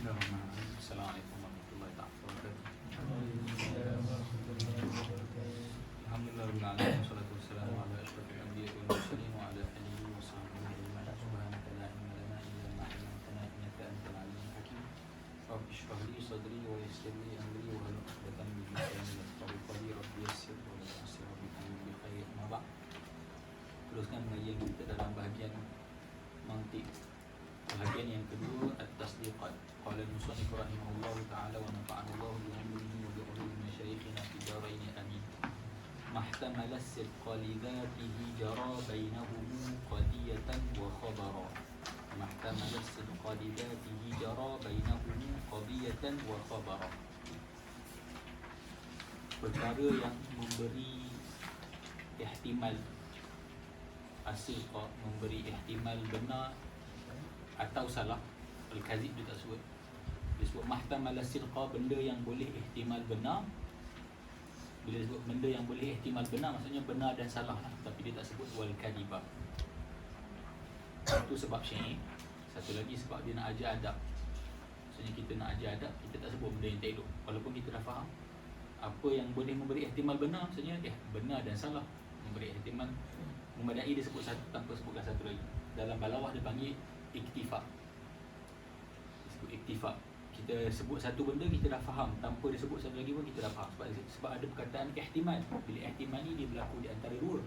Bismillahirrahmanirrahim. Assalamualaikum warahmatullahi wabarakatuh. Alhamdulillah, wassalatu wassalamu ala asyrafil anbiya'i wal mursalin wa ala alihi wa sahbihi ajma'in. Subhanaka la ilma lana illa ma 'allamtana innaka antal alimul hakim. Rabbi shrah li sadri wa yassir li amri wa hlul 'uqdatam min lisani yafqahu qawli. Rabbi yassir wa la tu'assir bi khair. Amma ba'd. Teruskan pengajian kita dalam bahagian mantiq. Bahagian yang kedua, at-tasdiqat. Qala al-musannif rahimahullah ta'ala wa nafa'ana Allah bi 'ilmihi wa bi 'ulumi masyayikhina fi darain amin. Mahtamala as-sidqa li dhatihi jara bainahum qadiyatan wa khabara. Mahtamala as-sidqa li dhatihi jara bainahum qadiyatan wa khabara. Perkara yang memberi ihtimal as-sidqa, memberi ihtimal benar atau salah. Al-kazib dia tak sebut. Dia sebut mahtamal as-sidqa, benda yang boleh ihtimal benar. Bila sebut benda yang boleh ihtimal benar, maksudnya benar dan salah lah. Tapi dia tak sebut wal-kadibah. Itu sebab syair. Satu lagi sebab dia nak ajar adab. Maksudnya kita nak ajar adab, kita tak sebut benda yang tak elok. Walaupun kita dah faham apa yang boleh memberi ihtimal benar, maksudnya benar dan salah. Memberi ihtimal memadai, dia sebut satu tanpa sebutkan satu lagi. Dalam balawah dia panggil iktifak. Disebut iktifak. Kita sebut satu benda kita dah faham, tanpa disebut satu lagi pun kita dah faham. Sebab ada perkataan ihtimal. Bila ihtimal ni dia berlaku di antara dua.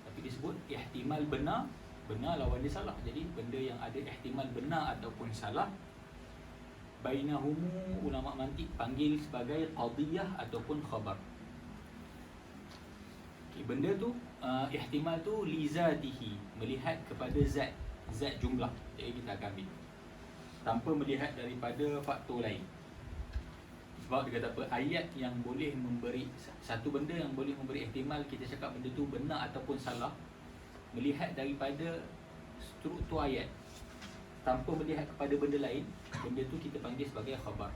Tapi disebut ihtimal benar, benar lawan dia salah. Jadi benda yang ada ihtimal benar ataupun salah, bainahumu, ulama mantiq panggil sebagai qadiyah ataupun khabar. Benda tu ihtimal tu li zatihi, melihat kepada zat jumlah. Jadi kita akan ambil tanpa melihat daripada faktor lain. Sebab dia kata apa, ayat yang boleh memberi satu benda yang boleh memberi ihtimal, kita cakap benda tu benar ataupun salah, melihat daripada struktur ayat tanpa melihat kepada benda lain, benda tu kita panggil sebagai khabar.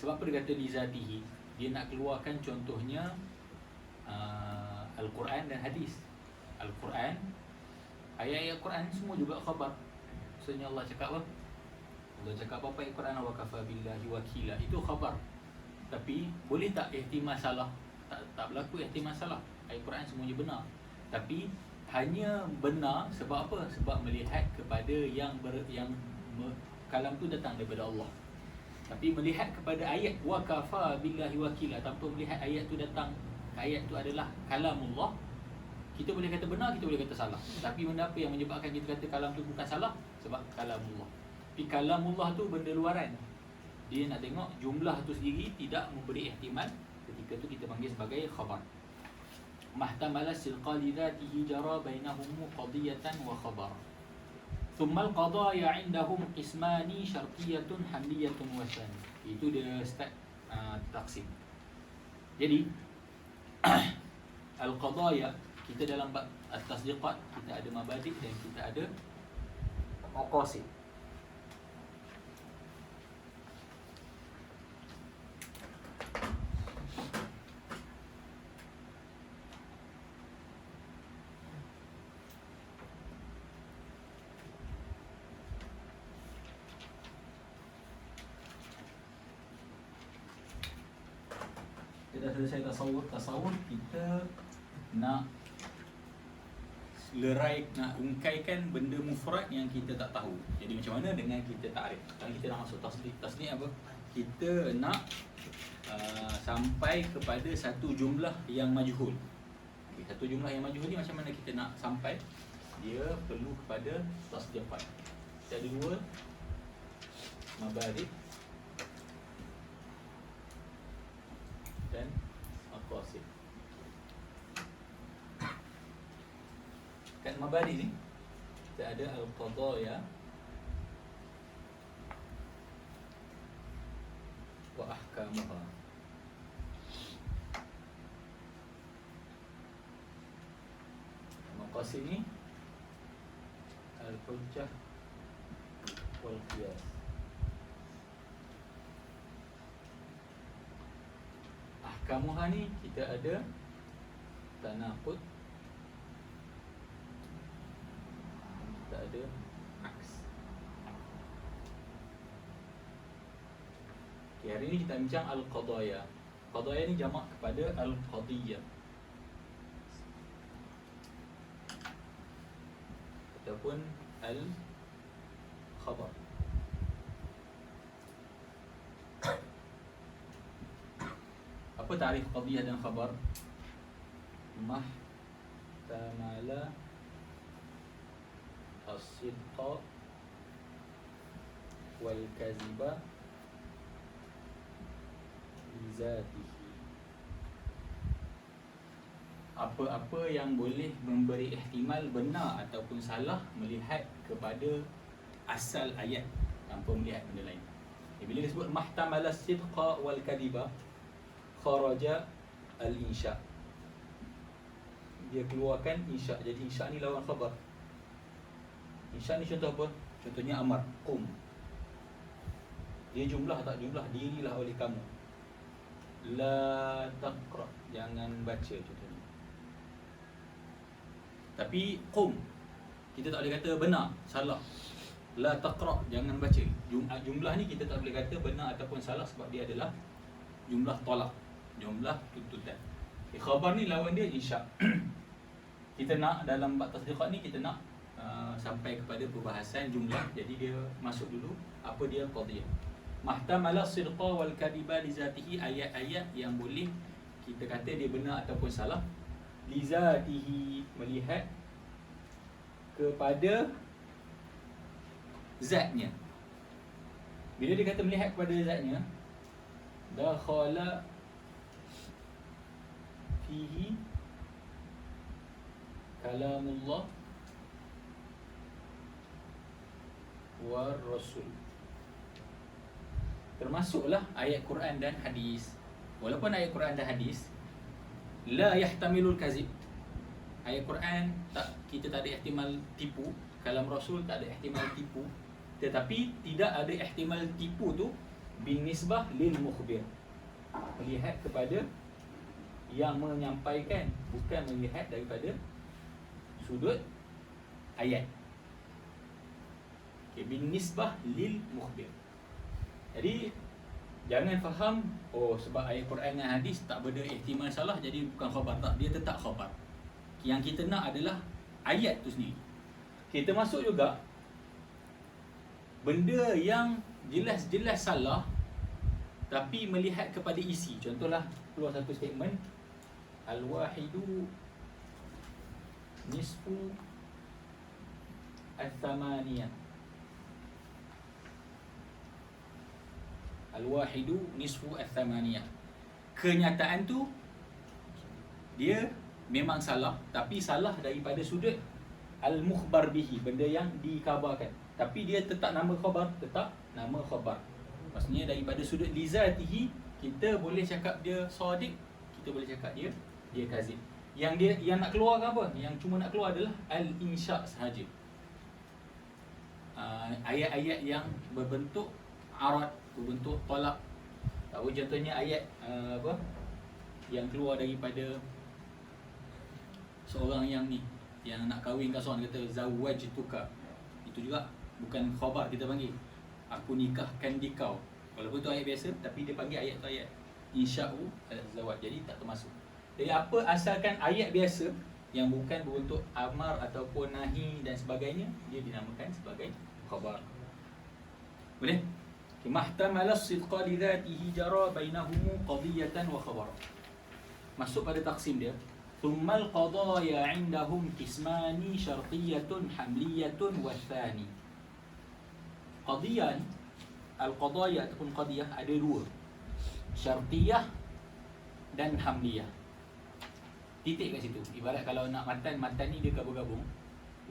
Sebab apa dia kata li zatihi? Dia nak keluarkan contohnya Al-Quran dan hadis. Al-Quran, ayat-ayat Quran semua juga khabar. Maksudnya Allah cakap apa? Allah cakap apa ayat Quran? Wa kafa billahi wakila. Itu khabar. Tapi boleh tak ihtimal salah? Tak berlaku ihtimal salah. Ayat Quran semuanya benar. Tapi hanya benar sebab apa? Sebab melihat kepada kalam tu datang daripada Allah. Tapi melihat kepada ayat wa kafa billahi wakila, tanpa melihat ayat tu datang, ayat tu adalah kalamullah, kita boleh kata benar, kita boleh kata salah. Tapi benda apa yang menyebabkan kita kata kalam tu bukan salah? Sebab kalamullah. Tapi kalamullah tu benda luaran. Dia nak tengok jumlah tu sendiri tidak memberi ihtimal, ketika tu kita panggil sebagai khabar. Mahtamala silqa li dhatihi jara bainahum qadiyatan wa khabar. Thumma al-qadaya 'indahum qismani syartiyatun hamliyatun wa thani. Itu dia start taksim. Jadi al-qadaya, kita dalam bab at-tasdiqat kita ada mabadi' dan kita ada maqasid. Kita dah selesai tasawur, kita nak lerai, nak ungkaikan benda mufrad yang kita tak tahu. Jadi macam mana dengan kita ta'rif? Kalau kita nak masuk tasdik apa? Kita nak sampai kepada satu jumlah yang majhul. Satu jumlah yang majhul ni macam mana kita nak sampai? Dia perlu kepada tasdiqat. Kita ada dua mabadi' dan maqasid. Kat mabadi ni kita ada al-qadaya wa ahkamuha. Maqasid ni al-hujjah wal qiyas. Ahkamuha ni kita ada tanaqud, kita ada aks. Okay, hari ni kita bincang al-qadaya. Qadaya ni jamak kepada al-qadiyah ataupun al-khabar. Apa tarikh qadiyah dan khabar? Mahtamala as-sidqa wal kaziba li zatihi. Apa-apa yang boleh memberi ihtimal benar ataupun salah melihat kepada asal ayat tanpa melihat benda lain. Bila disebut mahtamala as-sidqa wal kadhiba, kharaja al-insya, dia keluarkan insya. Jadi insya ni lawan khabar. Insya ni contoh apa? Contohnya amar, qum. Dia jumlah tak jumlah, dirilah oleh kamu. La taqra, jangan baca contohnya. Tapi qum, kita tak boleh kata benar, salah. La taqra, jangan baca. Jumlah ni kita tak boleh kata benar ataupun salah sebab dia adalah jumlah tolak, jumlah tuntutan. Khabar ni lawan dia insya. Kita nak dalam bab tasdiqat ni kita nak sampai kepada perbahasan jumlah. Jadi dia masuk dulu apa dia qadiyah. Mahtamala sidqa wal kadhiba li zatihi, ayat-ayat yang boleh kita kata dia benar ataupun salah. Li zatihi, melihat kepada zatnya. Bila dia kata melihat kepada zatnya, dakhala fihi kalamullah war rasul. Termasuklah ayat Quran dan hadis. Walaupun ayat Quran dan hadis la yahtamilul kazib, ayat Quran kita tak ada ihtimal tipu, kalam rasul tak ada ihtimal tipu, tetapi tidak ada ihtimal tipu tu bin nisbah lil mukhbir, melihat kepada yang menyampaikan, bukan melihat daripada sudut ayat. Okay, bin nisbah lil mukhbir. Jadi jangan faham sebab ayat Quran dan hadis tak benda ihtimal salah jadi bukan khabar. Tak, dia tetap khabar. Yang kita nak adalah ayat tu sendiri. Kita masuk juga benda yang jelas-jelas salah tapi melihat kepada isi. Contohlah keluar satu statement, al-wahidu nisfu al-thamaniyah. Al-wahidu nisfu al-thamaniyah. Kenyataan tu dia memang salah, tapi salah daripada sudut al-mukhbar bihi, benda yang dikabarkan. Tapi dia tetap nama khabar, tetap nama khabar. Maksudnya daripada sudut lizatihi, kita boleh cakap dia sadiq, kita boleh cakap dia kazib. Yang nak keluar apa? Yang cuma nak keluar adalah al-insya sahaja. Ayat-ayat yang berbentuk arad, berbentuk tolak. Tahu contohnya ayat yang keluar daripada seorang yang nak kahwin kat seorang, kata zawajtuka. Itu juga bukan khabar kita panggil. Aku nikahkan di kau. Walaupun itu ayat biasa, tapi dia panggil ayat tu ayat insya'u al-zawaj. Jadi tak termasuk. Jadi apa, asalkan ayat biasa yang bukan berbentuk amar ataupun nahi dan sebagainya, dia dinamakan sebagai khabar. Boleh? Mahtamala as-sidqa li dhatihi jara bainahum qadiyatan wa khabara. Masuk pada taksim dia. Thummal qadaya 'indahum qismani syartiyatun hamliyatun wa thani. Qadiyah, al-qadaya ataupun qadiyah ada dua. Syartiyah dan hamliyah. Titik kat situ. Ibarat kalau nak matan ni dia gabung-gabung.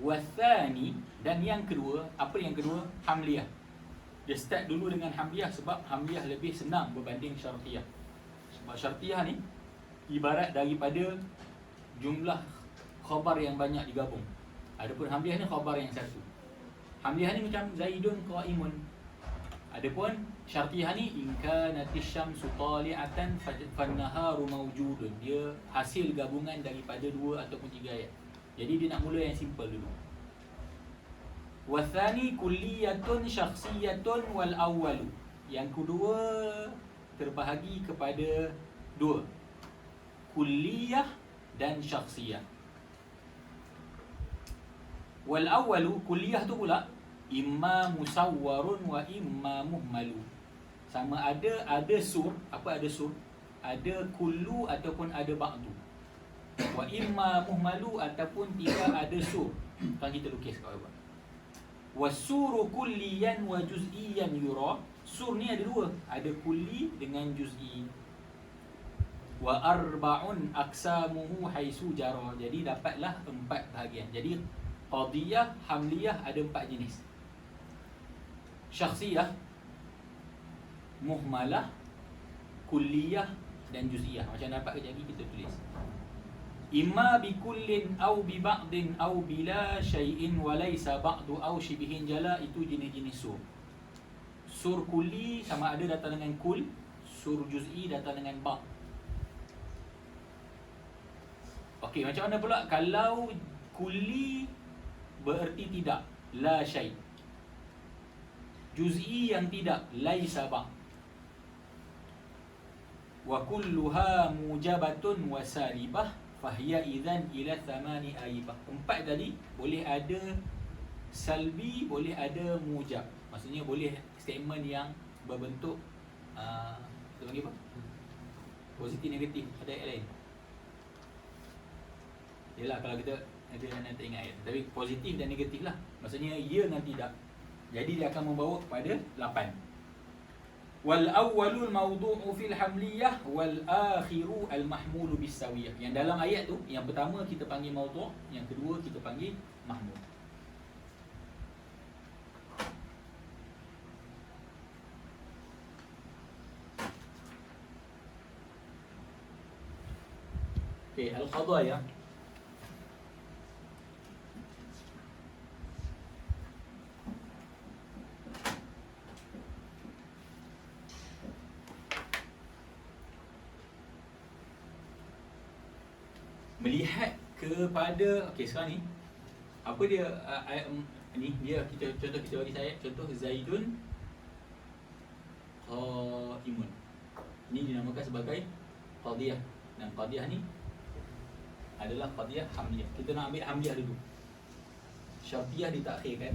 Wa thani, dan yang kedua, apa yang kedua? Hamliyah. Dia start dulu dengan hamliyah sebab hamliyah lebih senang berbanding syartiyah. Sebab syartiyah ni ibarat daripada jumlah khabar yang banyak digabung. Adapun hamliyah ni khabar yang satu. Hamliyah ni macam Zaidun qaimun. Adapun syartiyah ni in kanatish syamsu tali'atan fan-naharu mawjudun. Dia hasil gabungan daripada dua ataupun tiga ayat. Jadi dia nak mula yang simple dulu. Wathani kulliyatun syakhsiyatun wal awwalu. Yang kedua terbahagi kepada dua, kulliyah dan syakhsiyah. Wal awwalu, kulliyah tu pula imma musawwarun wa imma muhmalu. Sama ada sur, apa ada sur? Ada kullu ataupun ada ba'du. Wa imma muhmalu ataupun tidak ada sur. Kan kita lukis kat bawah. Wasuru kulliyan wa juz'iyan yura. Sur ni ada dua, ada kulli dengan juz'i. Wa arba'un aqsamuhu haisu jara. Jadi dapatlah 4 bahagian. Jadi qadiyah, hamliyah ada 4 jenis. Syakhsiyah, muhmalah, kulliyah dan juz'iyah. Macam dapat kejap lagi kita tulis. Imma bi kullin au bi ba'din au bila syai'in wa laysa ba'du au shibihin jala. Itu jenis-jenis sur. Sur kulli sama ada datang dengan kul, sur juz'i datang dengan ba'. Okey, macam mana pula kalau kulli bererti tidak, la syai'. Juz'i yang tidak, laisa ba'. Wa kulluha mujabatun wa salibah fahiya idzan ila thamani aibah. 4 tadi boleh ada salbi, boleh ada mujab. Maksudnya boleh statement yang berbentuk kita panggil apa? Positif, negatif, ada ayat lain. Yalah, kalau kita ada nak ingat ayat. Tapi positif dan negatif lah. Maksudnya ya dan tidak. Jadi dia akan membawa kepada 8. Wal awwalul mawdu'u fil hamliyah wal akhiru al mahmulu bis sawiyah. Yang dalam ayat tu, yang pertama kita panggil mawdu', yang kedua kita panggil mahmul. Okey, al-qadaya. Melihat kepada, okey sekarang ni apa dia ni dia kita contoh, kita bagi saya contoh Zaidun qaimun. Ini dinamakan sebagai qadiyah, dan qadiyah ni adalah qadiyah hamliyah. Kita nak ambil hamliyah dulu. Syartiyah ditakhirkan.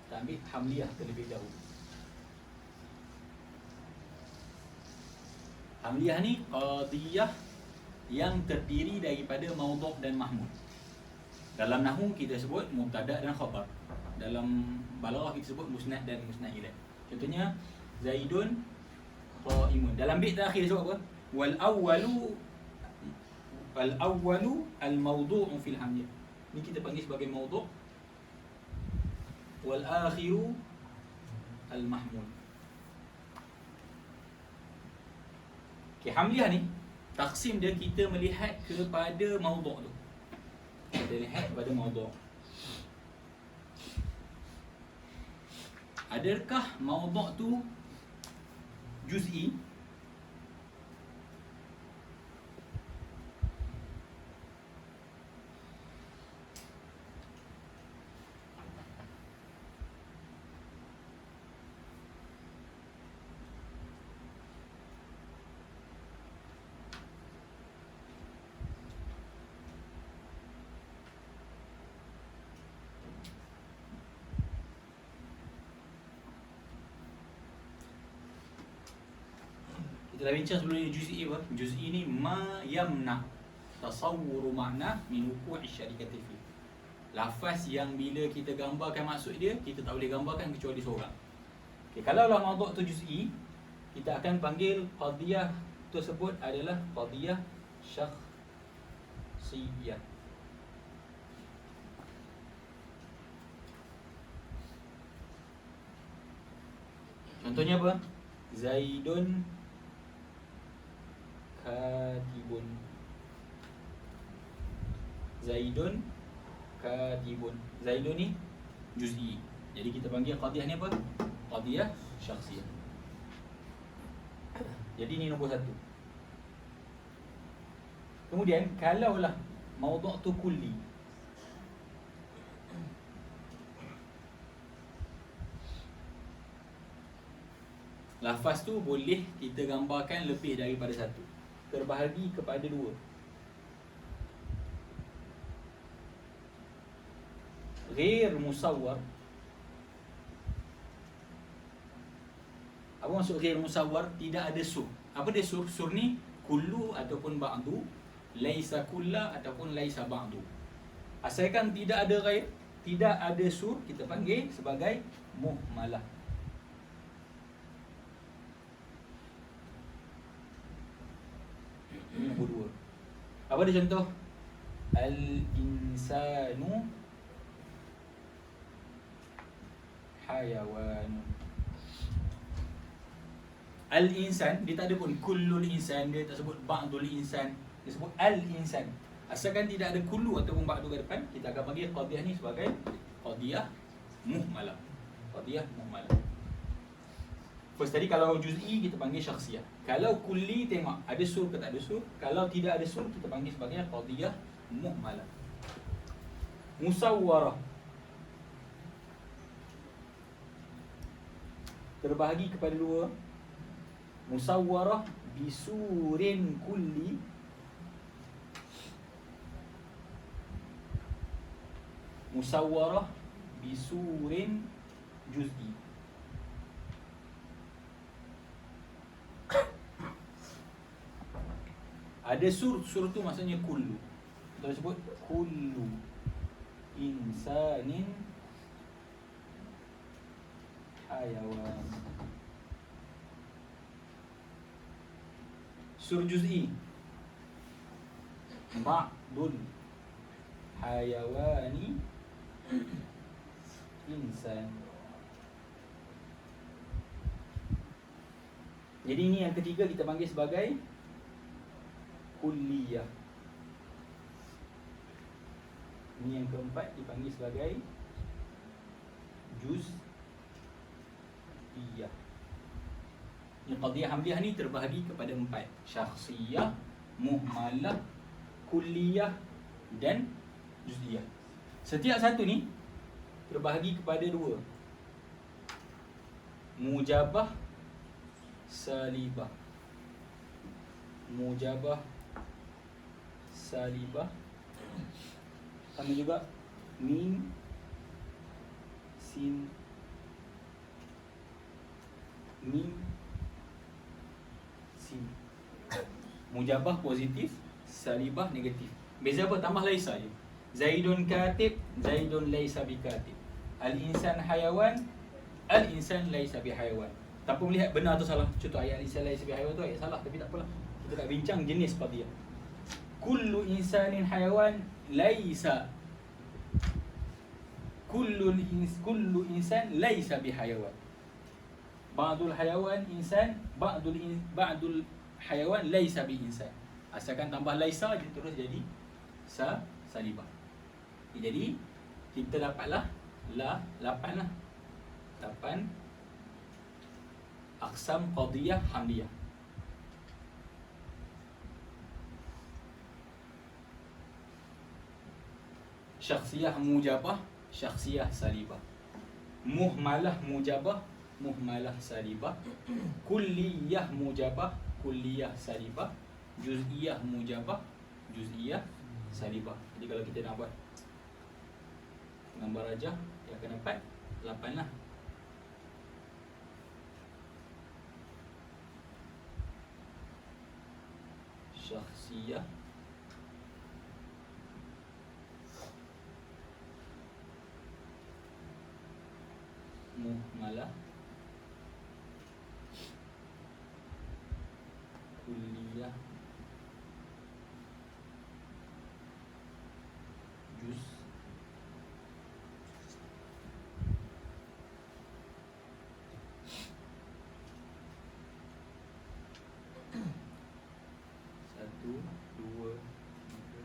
Kita ambil hamliyah terlebih dahulu. Hamliyah ni qadiyah yang terdiri daripada mawdu' dan mahmul. Dalam nahwu kita sebut mubtada' dan khabar. Dalam balaghah kita sebut musnad dan musnad ilaih. Contohnya Zaidun qaimun. Dalam bait terakhir sebut apa? Wal awwalu al mawdu'u fil hamliyah. Ni kita panggil sebagai mawdu'. Wal akhiru al mahmul. Okay, hamliyah ni taksim dia, kita melihat kepada mawdu' tu. Kita lihat kepada mawdu'. Adakah mawdu' tu juz'i? Kita dah bincang sebelum ni juz'i apa? Juz'i ni ma yamna tasawwuru makna min wuqu'i syarikati fi. Lafaz yang bila kita gambarkan maksud dia, kita tak boleh gambarkan kecuali seorang. Okey, kalau lah mawdu' tu juz'i, kita akan panggil qadiyah tersebut adalah qadiyah syakhsiyah. Contohnya apa? Zaidun katibun. Zaidun katibun. Zaidun ni juz'i. Jadi kita panggil qadiyah ni apa? Qadiyah syakhsiyah. Jadi ni nombor 1. Kemudian kalaulah mawdu' tu kulli, Lafaz tu boleh kita gambarkan lebih daripada satu, terbahagi kepada dua. Ghair musawwar. Apa maksud ghair musawwar? Tidak ada sur. Apa dia sur? Sur ni kullu ataupun ba'du, laisa kulla ataupun laisa ba'du. Asalkan tidak ada ghair, tidak ada sur, kita panggil sebagai muhmalah. Ini nombor dua. Apa dia contoh? Al-insanu hayawan. Al-insan, dia tak ada pun kullul insan, dia tak sebut ba'dul insan, dia sebut al-insan. Asalkan tidak ada kullu ataupun ba'du ke depan, kita akan panggil qadiyah ni sebagai qadiyah muhmalah. Qadiyah muhmalah. First tadi kalau juz'i kita panggil syakhsiyah. Kalau kulli tengok ada sur ke tak ada sur. Kalau tidak ada sur kita panggil sebagai qadiyah muhmalah. Musawwarah terbahagi kepada dua. Musawwarah bisurin kulli, musawwarah bisurin juz'i. Ada sur tu maksudnya kullu. Kita sebut kullu insanin hayawan. Sur juz'i, ba'dul hayawani insan. Jadi ini yang ketiga kita panggil sebagai kulliyah. Ini yang keempat dipanggil sebagai juz'iyah. Ini qadiyah hamliyah ni terbahagi kepada empat: syakhsiyah, muhmalah, kulliyah dan juz'iyah. Setiap satu ni terbahagi kepada dua: mujabah, salibah. Mujabah, salibah. Sama juga mim, sin, mim, sin. Mujabah positif, salibah negatif. Beza apa? Tambah laisa je. Zaidun katib, Zaidun laisa bikatib. Al-insan hayawan, al-insan laisa bihayawan. Tanpa melihat benar atau salah. Contoh ayat al-insan laisa bihayawan tu ayat salah, tapi tak apalah. Kita nak bincang jenis qadiyah. Kullu insanin hayawan laisa. Kullu insan laisa bihayawan. Ba'dul hayawan insan, ba'dul hayawan laisa bi insan. Asalkan tambah laisa dia terus jadi salibah. Jadi kita dapatlah 8 lah. 8 aqsam qadiyah hamliyah. Syakhsiyah mujabah, syakhsiyah salibah. Muhmalah mujabah, muhmalah salibah. Kulliyah mujabah, kulliyah salibah. Juz'iyah mujabah, juz'iyah salibah. Jadi kalau kita nak buat gambar rajah, dia akan dapat 8 lah. Syakhsiyah, muhmalah, kulliyah, juz, satu, dua, tiga.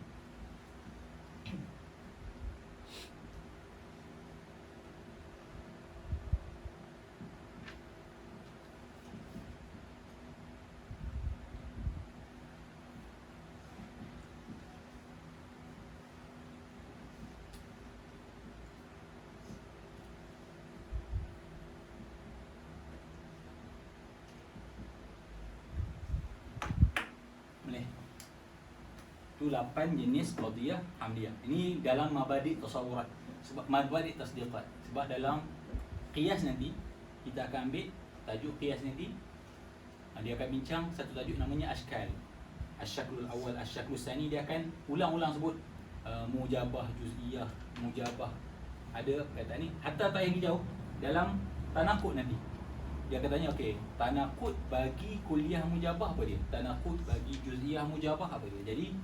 Itu 8 jenis qadiyah hamliyah. Ini dalam mabadi' tasawurat. Sebab mabadi' tasdiqat. Sebab dalam qiyas nanti kita akan ambil tajuk qiyas nanti. Dia akan bincang satu tajuk namanya ashkal. Asyaklul awal, asyaklul tsani, dia akan ulang-ulang sebut mujabah juz'iyah, mujabah. Ada kata ni hatta tak yang jauh dalam tanaqud nanti. Dia akan tanya, okey, tanaqud bagi kuliah mujabah apa dia? Tanaqud bagi juz'iyah mujabah apa dia? Jadi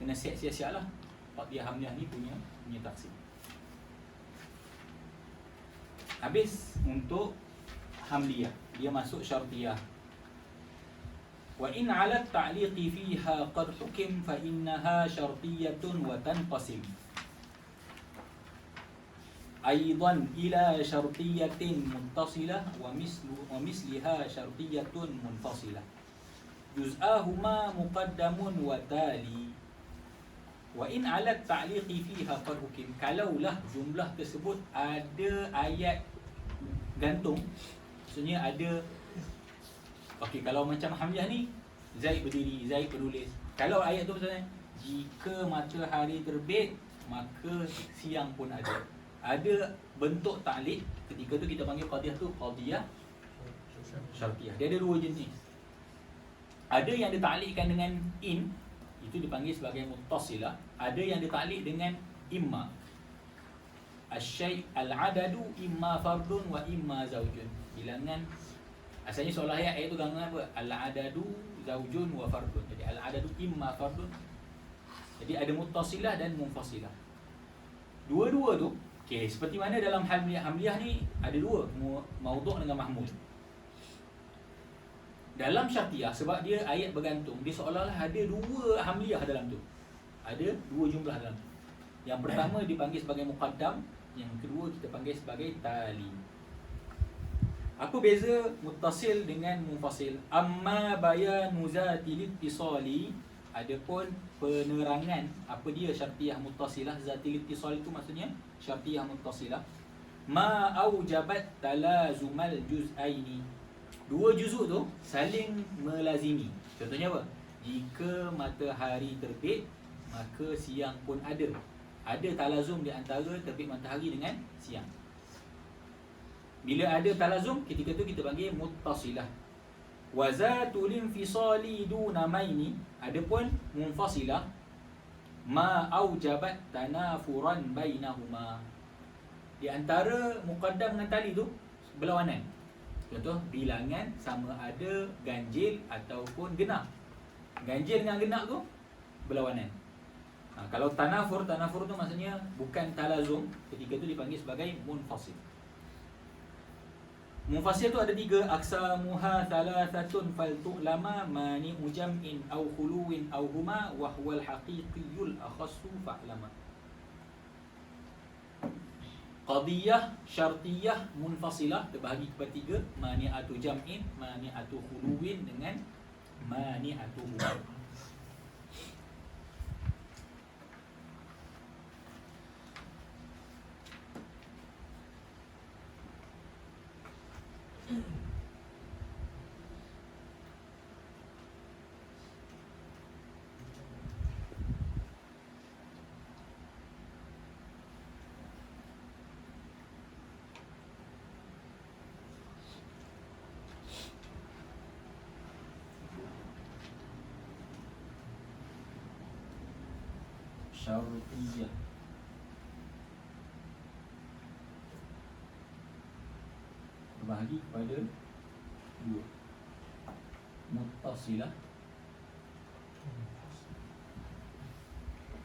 kena siap-siap lah qadiyah hamliyah ni punya tafsir. Habis untuk hamliyah, dia masuk syartiyah. Wa in 'ala at-ta'liqi fiha qad hukim fa innaha syartiyatun wa tanqasim aidan ila syartiyatin muttasilah wa misliha syartiyatun munfasilah juz'ahuma muqaddamun wa tali. Wa in 'ala at-ta'liqi fiha qad hukim, kalaulah jumlah tersebut ada ayat gantung, maksudnya ada. Okey, kalau macam hamzah ni, Zaid berdiri, Zaid bertulis. Kalau ayat tu misalnya, jika matahari terbit, maka siang pun ada. Ada bentuk ta'liq, ketika tu kita panggil qadiyah tu qadiyah syartiyah. Dia ada dua jenis. Ada yang ditaklikkan dengan in, itu dipanggil sebagai muttasilah. Ada yang ditaklik dengan imma. Asy-syai' al-adadu imma fardun wa imma zaujun. Bilangan. Asalnya soal ayat itu gangguan apa? Al-adadu zaujun wa fardun. Jadi al-adadu imma fardun. Jadi ada muttasilah dan munfasilah. Dua-dua tu, okey, seperti mana dalam hamliyah ni ada dua, maudhu' dengan mahmul. Dalam syartiyah, sebab dia ayat bergantung, dia seolah-olah ada dua hamliyah dalam tu. Ada dua jumlah dalam tu. Yang pertama dipanggil sebagai muqaddam, yang kedua kita panggil sebagai tali. Apa beza muttasil dengan munfasil? Amma bayanu zatil ittisali, adapun penerangan apa dia syartiyah muttasilah. Zatil ittisal itu maksudnya syartiyah muttasilah. Ma aujabat talazumal juz'aini, dua juzuk tu saling melazimi. Contohnya apa? Jika matahari terbit, maka siang pun ada. Ada talazum di antara terbit matahari dengan siang. Bila ada talazum, ketika tu kita panggil muttasilah. Wa zatul infisali duna maini, adapun munfasilah, ma aujabat tanafuran bainahuma, di antara muqaddam dengan tali tu berlawanan. Contoh, bilangan sama ada ganjil ataupun genap. Ganjil dengan genap tu berlawanan. Kalau tanafur tu maksudnya bukan talazum, ketika tu dipanggil sebagai munfasil. Munfasil tu ada tiga, aksamuha thalathatun faltu'lama mani'u jam'in aw khuluwin aw huma wa huwal haqiqiyul akhassu fa'lama. Qadiyah syartiyah munfasilah terbahagi kepada tiga, mani'atu jam'in, mani'atu khuluwin dengan mani'atu huma. Syartiyah terbahagi kepada dua, muttasilah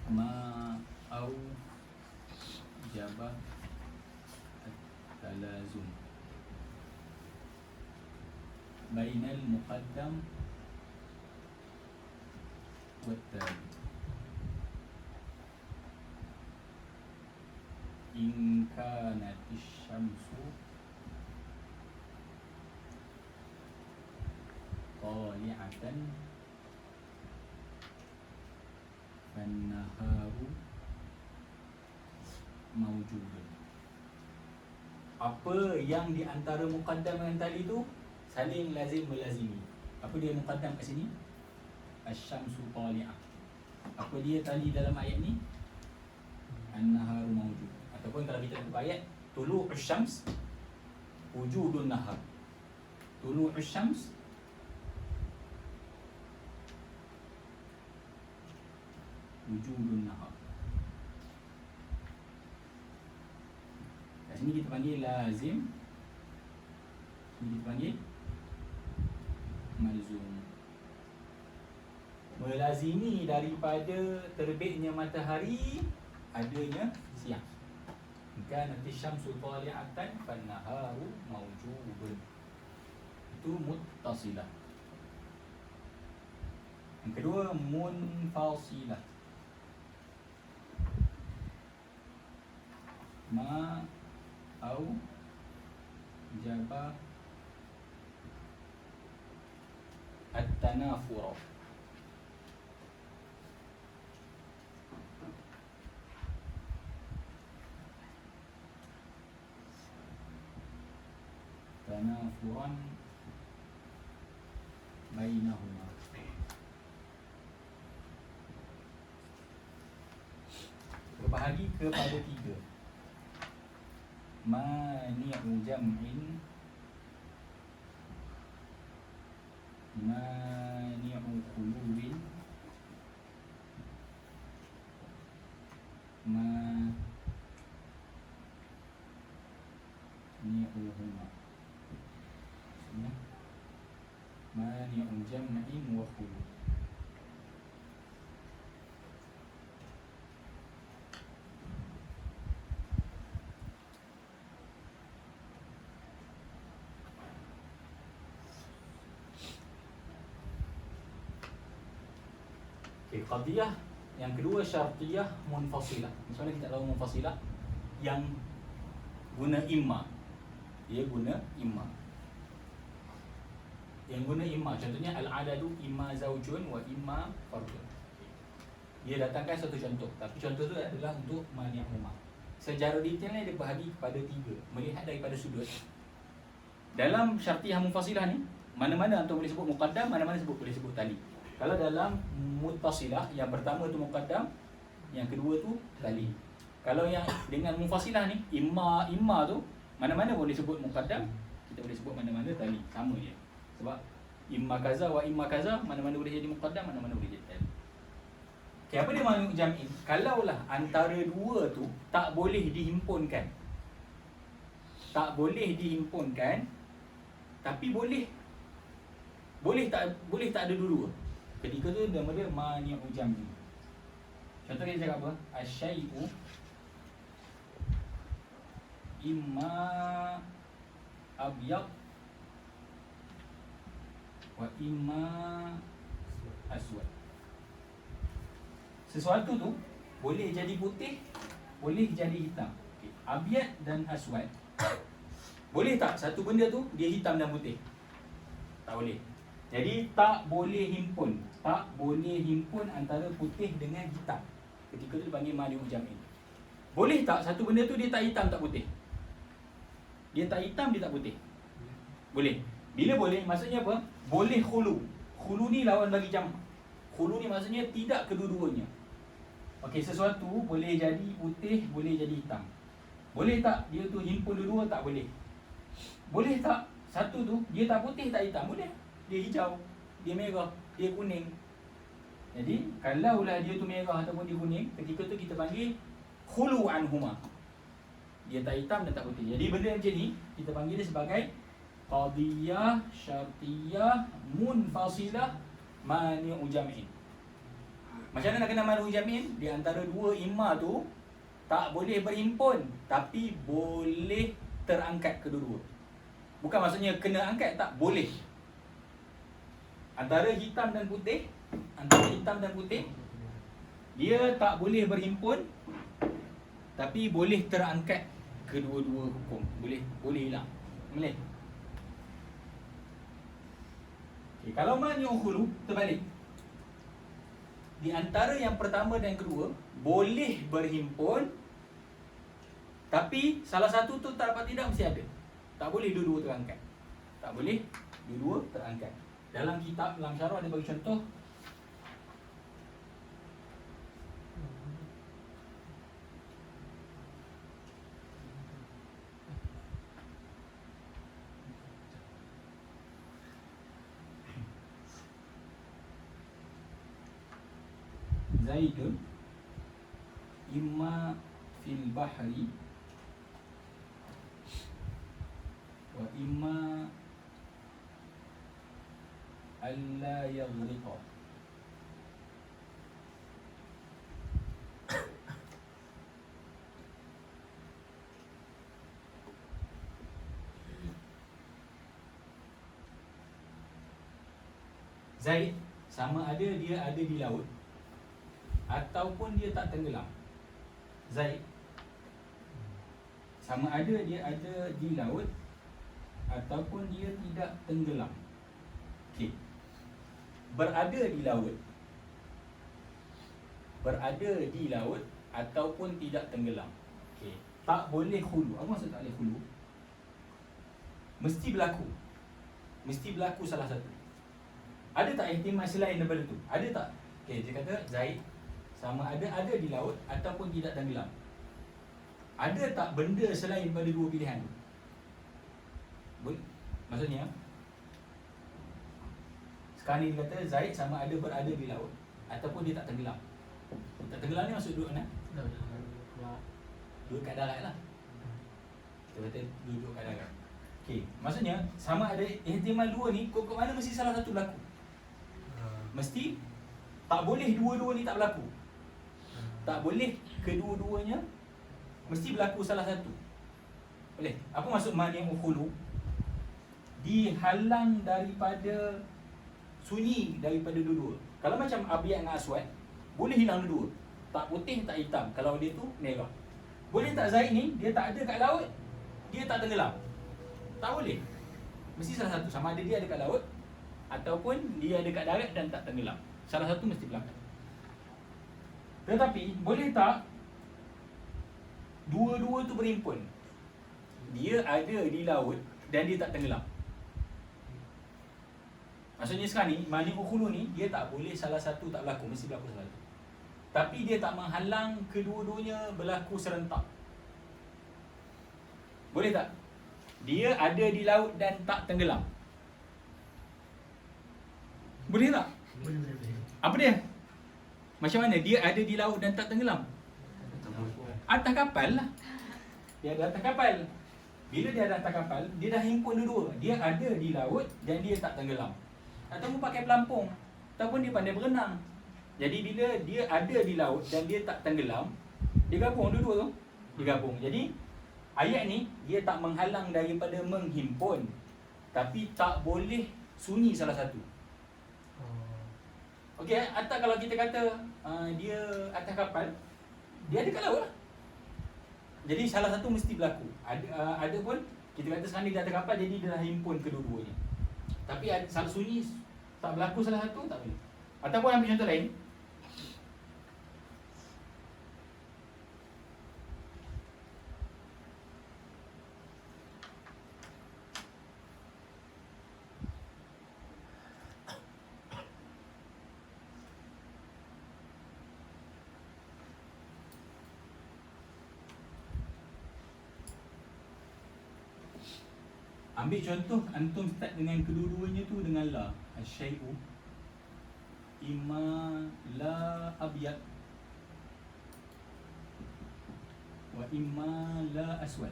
ma au jabah talazum bainal muqaddam wa tali. In kanatis syamsu tali'atan fannaharu mawjudun. Apa yang di antara muqaddam dengan tali tu saling lazim melazimi. Apa dia muqaddam kat sini? Asy-syamsu tali'ah. Apa dia tali dalam ayat ni? An-naharu mawjud. Ataupun kalau kita nak ayat tulu'us syams wujudun nahar. Tulu'us syams wujudun nahar. Kat sini kita panggil lazim, sini kita panggil malzum. Melazimi daripada terbitnya matahari adanya siang. Kanati syamsu tali'atan fan-naharu mawjudun. Itu muttasilah. Yang kedua munfasilah. Ma au jaba at-tanafura. Tanafuran bainahuma. Berbahagi kepada tiga. Mani'u jam'in, mani'u khulubin, mani'uhuma. Mani'u jam'in wa khulub. Okay, qadiyah yang kedua syartiyah munfasilah. Macam mana kita tahu munfasilah? Yang guna imma. Dia guna imma. Yang guna imma, contohnya al-adadu imma zaujun wa imma fardun. Dia datangkan satu contoh, tapi contoh tu adalah untuk mani'ahuma. Secara detailnya dia bahagi kepada tiga, melihat daripada sudut. Dalam syartiyah munfasilah ni, mana-mana antum boleh sebut muqaddam, mana-mana boleh sebut tali. Kalau dalam muttasilah, yang pertama tu muqaddam, yang kedua tu tali. Kalau yang dengan munfasilah ni, imma tu mana-mana boleh sebut muqaddam, kita boleh sebut mana-mana tali, sama je. Sebab imma kaza wa imma kaza, mana-mana boleh jadi muqaddam, mana-mana boleh jadi tali. Okay, apa dia makna jam'in? Kalaulah antara dua tu tak boleh dihimpunkan, tak boleh dihimpunkan, tapi boleh tak ada dua-dua. Ketika tu nama dia mani'u jam'i. Contoh kita cakap apa? Asyai'u imma abyad wa imma aswad. Sesuatu tu boleh jadi putih, boleh jadi hitam. Okay. Abyad dan aswad. Boleh tak satu benda tu dia hitam dan putih? Tak boleh. Jadi tak boleh himpun. Tak boleh himpun antara putih dengan hitam. Ketika tu dipanggil mani'u jam'in. Boleh tak satu benda tu dia tak hitam tak putih? Dia tak hitam, dia tak putih? Boleh. Bila boleh? Maksudnya apa? Boleh khulu. Khulu ni lawan bagi jam'. Khulu ni maksudnya tidak kedua-duanya. Okey, sesuatu boleh jadi putih, boleh jadi hitam. Boleh tak dia tu himpun dua-dua? Tak boleh. Boleh tak satu tu dia tak putih tak hitam? Boleh. Dia hijau, dia merah, dia kuning. Jadi kalaulah dia tu merah ataupun dia kuning, ketika tu kita panggil khulu anhuma. Dia tak hitam dan tak putih. Jadi benda macam ni kita panggil dia sebagai qadiyah syartiyah munfasilah mani'u jam'in. Macam mana nak kenal mani'u jam'in? Di antara dua imma tu tak boleh berhimpun, tapi boleh terangkat kedua-dua. Bukan maksudnya kena angkat, tak boleh. Antara hitam dan putih, dia tak boleh berhimpun, tapi boleh terangkat kedua-dua hukum. Boleh hilang. Boleh. Okay, kalau mani'u khulu terbalik. Di antara yang pertama dan kedua boleh berhimpun, tapi salah satu tu tak dapat tidak mesti ada. Tak boleh dua-dua terangkat. Tak boleh dua-dua terangkat. Dalam kitab, dalam syarah ada bagi contoh. Zaidun imma fil bahri wa imma alla yaghriqa. Zaid sama ada dia ada di laut ataupun dia tak tenggelam. Zaid sama ada dia ada di laut ataupun dia tidak tenggelam. Okey. Berada di laut. Berada di laut ataupun tidak tenggelam. Okey. Tak boleh khulu. Apa maksud tak boleh khulu? Mesti berlaku. Mesti berlaku salah satu. Ada tak ihtimal selain daripada tu? Ada tak? Okey, dia kata Zaid sama ada di laut ataupun tidak tenggelam. Ada tak benda selain pada dua pilihan tu? Maksudnya sekarang ni dia kata Zaid sama ada berada di laut ataupun dia tak tenggelam. Tak tenggelam ni maksud duduk mana? Duduk kat darat lah. Kita kata duduk kat darat. Okey, maksudnya sama ada ihtimal dua ni, kok mana mesti salah satu berlaku. Mesti tak boleh dua-dua ni tak berlaku. Tak boleh kedua-duanya mesti berlaku salah satu. Boleh. Apa maksud mani'u khulu? Dihalang daripada sunyi daripada dua-dua. Kalau macam abyad dengan aswad, boleh hilang dua-dua. Tak putih, tak hitam. Kalau dia tu merah. Boleh tak Zaid ni, dia tak ada kat laut, dia tak tenggelam? Tak boleh. Mesti salah satu. Sama ada dia ada kat laut ataupun dia ada kat darat dan tak tenggelam. Salah satu mesti berlaku. Tetapi boleh tak dua-dua tu berhimpun? Dia ada di laut dan dia tak tenggelam. Maksudnya sekarang ni mani'u khulu ni dia tak boleh salah satu tak berlaku, mesti berlaku salah satu. Tapi dia tak menghalang kedua-duanya berlaku serentak. Boleh tak? Dia ada di laut dan tak tenggelam. Boleh tak? Boleh. Apa dia? Macam mana? Dia ada di laut dan tak tenggelam? Atas kapal lah. Dia ada atas kapal. Bila dia ada atas kapal, dia dah himpun dua-dua. Dia ada di laut dan dia tak tenggelam. Ataupun pakai pelampung. Ataupun dia pandai berenang. Jadi bila dia ada di laut dan dia tak tenggelam, dia gabung dua-dua tu. Dia gabung. Jadi ayat ni dia tak menghalang daripada menghimpun, tapi tak boleh sunyi salah satu. Okey, atau kalau kita kata dia atas kapal, dia ada kat laut lah. Jadi salah satu mesti berlaku. Ada pun kita kata sekarang dia atas kapal, jadi dia dah himpun kedua-duanya. Tapi salah sunyi tak berlaku salah satu, tak boleh. Ataupun ambil contoh lain. Ambil contoh, antum start dengan kedua-duanya tu dengan la. Asyai'u imma la abyad wa imma la aswad.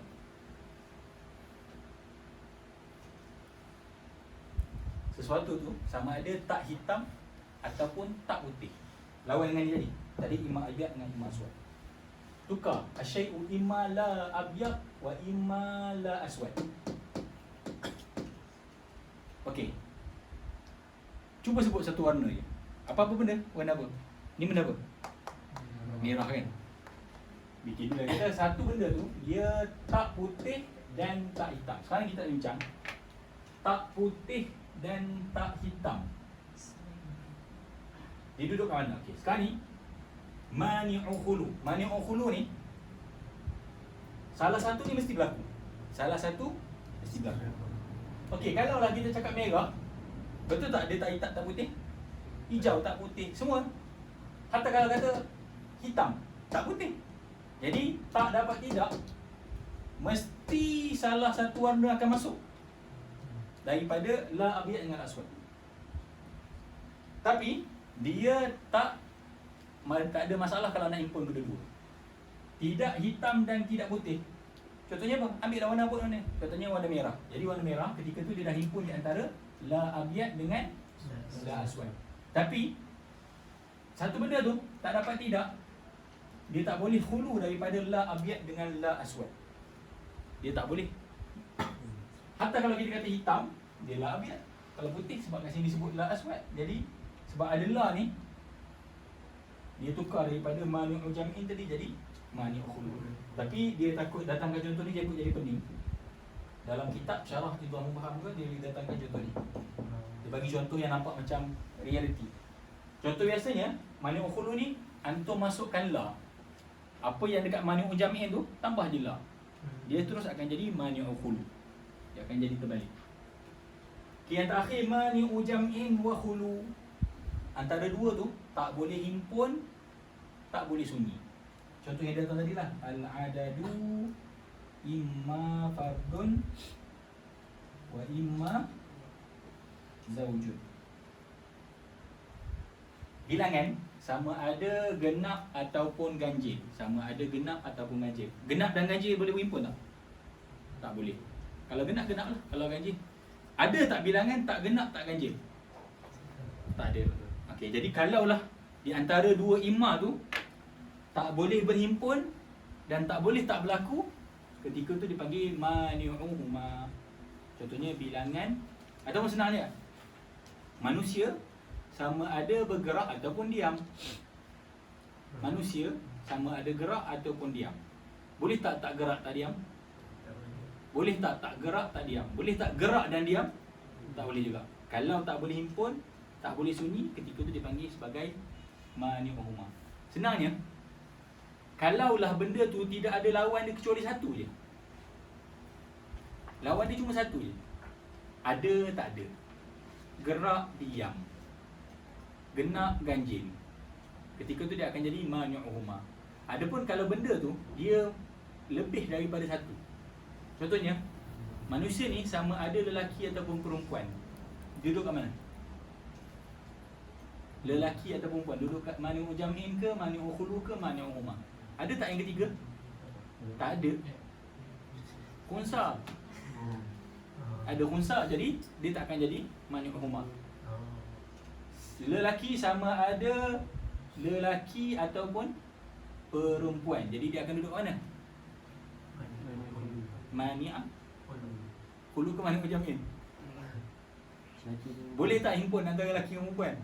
Sesuatu tu sama ada tak hitam ataupun tak putih. Lawan dengan dia ni. Tadi imma abyad dengan imma aswad. Tukar. Asyai'u imma la abyad wa imma la aswad. Okey. Cuba sebut satu warna je. Apa-apa benda? Warna apa? Ni benda apa? Merah kan? Bikin dulu. Kita satu benda tu, dia tak putih dan tak hitam. Sekarang kita bincang tak putih dan tak hitam. Dia duduk kat mana? Okey. Sekarang ni mani'u khulu. Mani'u khulu ni salah satu ni mesti berlaku. Salah satu mesti berlaku. Okey, kalau lah kita cakap merah, betul tak dia tak hitam tak putih? Hijau tak putih, semua. Hatta kalau kata hitam tak putih. Jadi tak dapat tidak, mesti salah satu warna akan masuk daripada la abyad dengan aswad. Tapi dia tak tak ada masalah kalau nak impun kedua-dua. Tidak hitam dan tidak putih. Contohnya apa? Ambil warna apa mana? Contohnya warna merah. Jadi warna merah ketika tu dia dah himpun di antara la abyad dengan la aswad. Tapi satu benda tu tak dapat tidak, dia tak boleh khulu daripada la abyad dengan la aswad. Dia tak boleh. Hatta kalau kita kata hitam, dia la abyad. Kalau putih, sebab kat sini disebut la aswad. Jadi sebab ada la ni, dia tukar daripada mani'u jam'in tadi jadi mani'u khulu. Tapi dia takut datangkan contoh ni dia ikut jadi pening. Dalam kitab syarah Idah Mubham ke, dia datangkan contoh ni. Dia bagi contoh yang nampak macam reality. Contoh biasanya, mani'u khulu ni antum masukkan la. Apa yang dekat mani'u jam'in tu tambah je la. Dia terus akan jadi mani'u khulu. Dia akan jadi terbalik. Yang terakhir mani'u jam'in wa khulu. Antara dua tu tak boleh himpun, tak boleh sunyi. Contoh yang datang tadi lah, al-adadu imma fardun wa imma zawjun. Bilangan sama ada genap ataupun ganjil. Sama ada genap ataupun ganjil. Genap dan ganjil boleh berhimpun tak? Tak boleh. Kalau genap, genap lah. Kalau ganjil, ada tak bilangan tak genap tak ganjil? Tak ada. Okey, jadi kalaulah di antara dua imma tu tak boleh berhimpun dan tak boleh tak berlaku, ketika tu dipanggil mani'uhuma. Contohnya bilangan, ataupun senangnya manusia sama ada bergerak ataupun diam. Manusia sama ada gerak ataupun diam. Boleh tak tak gerak tak diam? Boleh tak tak gerak tak diam? Boleh tak gerak dan diam? Tak boleh juga. Kalau tak boleh himpun, tak boleh sunyi, ketika tu dipanggil sebagai mani'uhuma. Senangnya, kalaulah benda tu tidak ada lawan dia kecuali satu je. Lawan dia cuma satu je. Ada tak ada. Gerak diam. Genap ganjil. Ketika tu dia akan jadi mani'uhuma. Adapun kalau benda tu dia lebih daripada satu. Contohnya, manusia ni sama ada lelaki ataupun perempuan. Duduk kat mana? Lelaki atau perempuan, duduk kat mani'u jam'in ke, mani'u khulu ke, mani'uhuma. Ada tak yang ketiga? Tak ada. Khunsa. Ada khunsa, jadi dia tak akan jadi mani'uhuma. Lelaki sama ada lelaki ataupun perempuan, jadi dia akan duduk mana? Mani'ah khulu ke mani'u jam'in? Boleh tak himpun antara lelaki dan perempuan?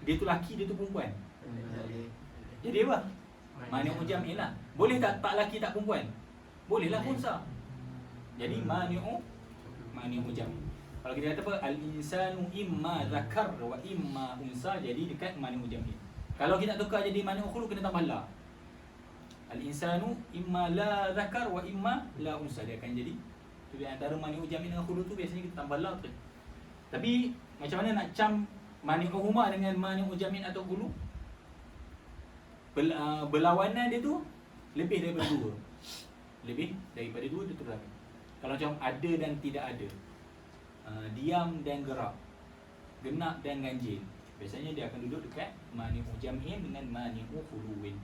Dia tu laki, dia tu perempuan. Jadi apa? Mani'u jam'in lah. Boleh tak tak laki tak perempuan? Boleh lah khunsa. Jadi mani'u jam'in. Kalau kita kata apa? Al-insanu imma zakar wa imma unsa, jadi dekat mani'u jam'in. Kalau kita tukar jadi mani'u khulu, kena tambah la. Al-insanu imma la zakar wa imma la unsa. Dia akan jadi tu di antara mani'u jam'in dengan khulu tu biasanya kita tambah la tu. Tapi macam mana nak cam mani'uhuma dengan mani'u jam'in atau khulu? Berlawanan dia tu lebih daripada dua. Lebih daripada dua dia terlalu. Kalau macam ada dan tidak ada, diam dan gerak, genap dan ganjil, biasanya dia akan duduk dekat mani'u jam'in dengan mani'u khuluwin.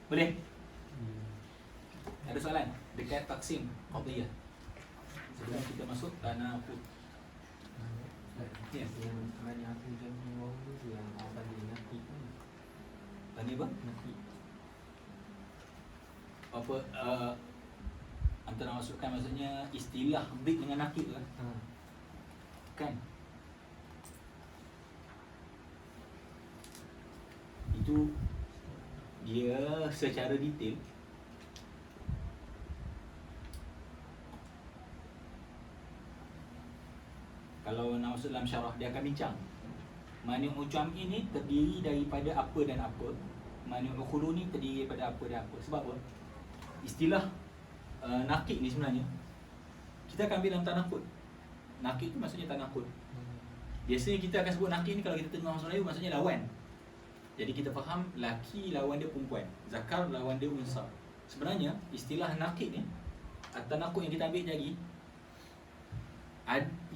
Boleh? Ada soalan dekat taksim qadiyah sebelum kita masuk tanaqud? Ya. Yang mana aku jangan orang tu yang orang tadi nakik ni. Tanya apa? Nakik. Apa antara masukkan maksudnya istilah bid dengan nakik tu kan? Kan? Itu dia secara detail kalau nak masuk dalam syarah, dia akan bincang mani'u jam'in ni terdiri daripada apa dan apa, mani'u khulu ni terdiri daripada apa dan apa. Sebab apa? Istilah nakik ni sebenarnya kita akan ambil dalam tanaqud. Nakik tu maksudnya tanaqud. Biasanya kita akan sebut nakik ni kalau kita tengok bahasa Melayu maksudnya lawan. Jadi kita faham laki lawan dia perempuan, zakar lawan dia unsa. Sebenarnya istilah naqid ni atau naqud yang kita ambil lagi,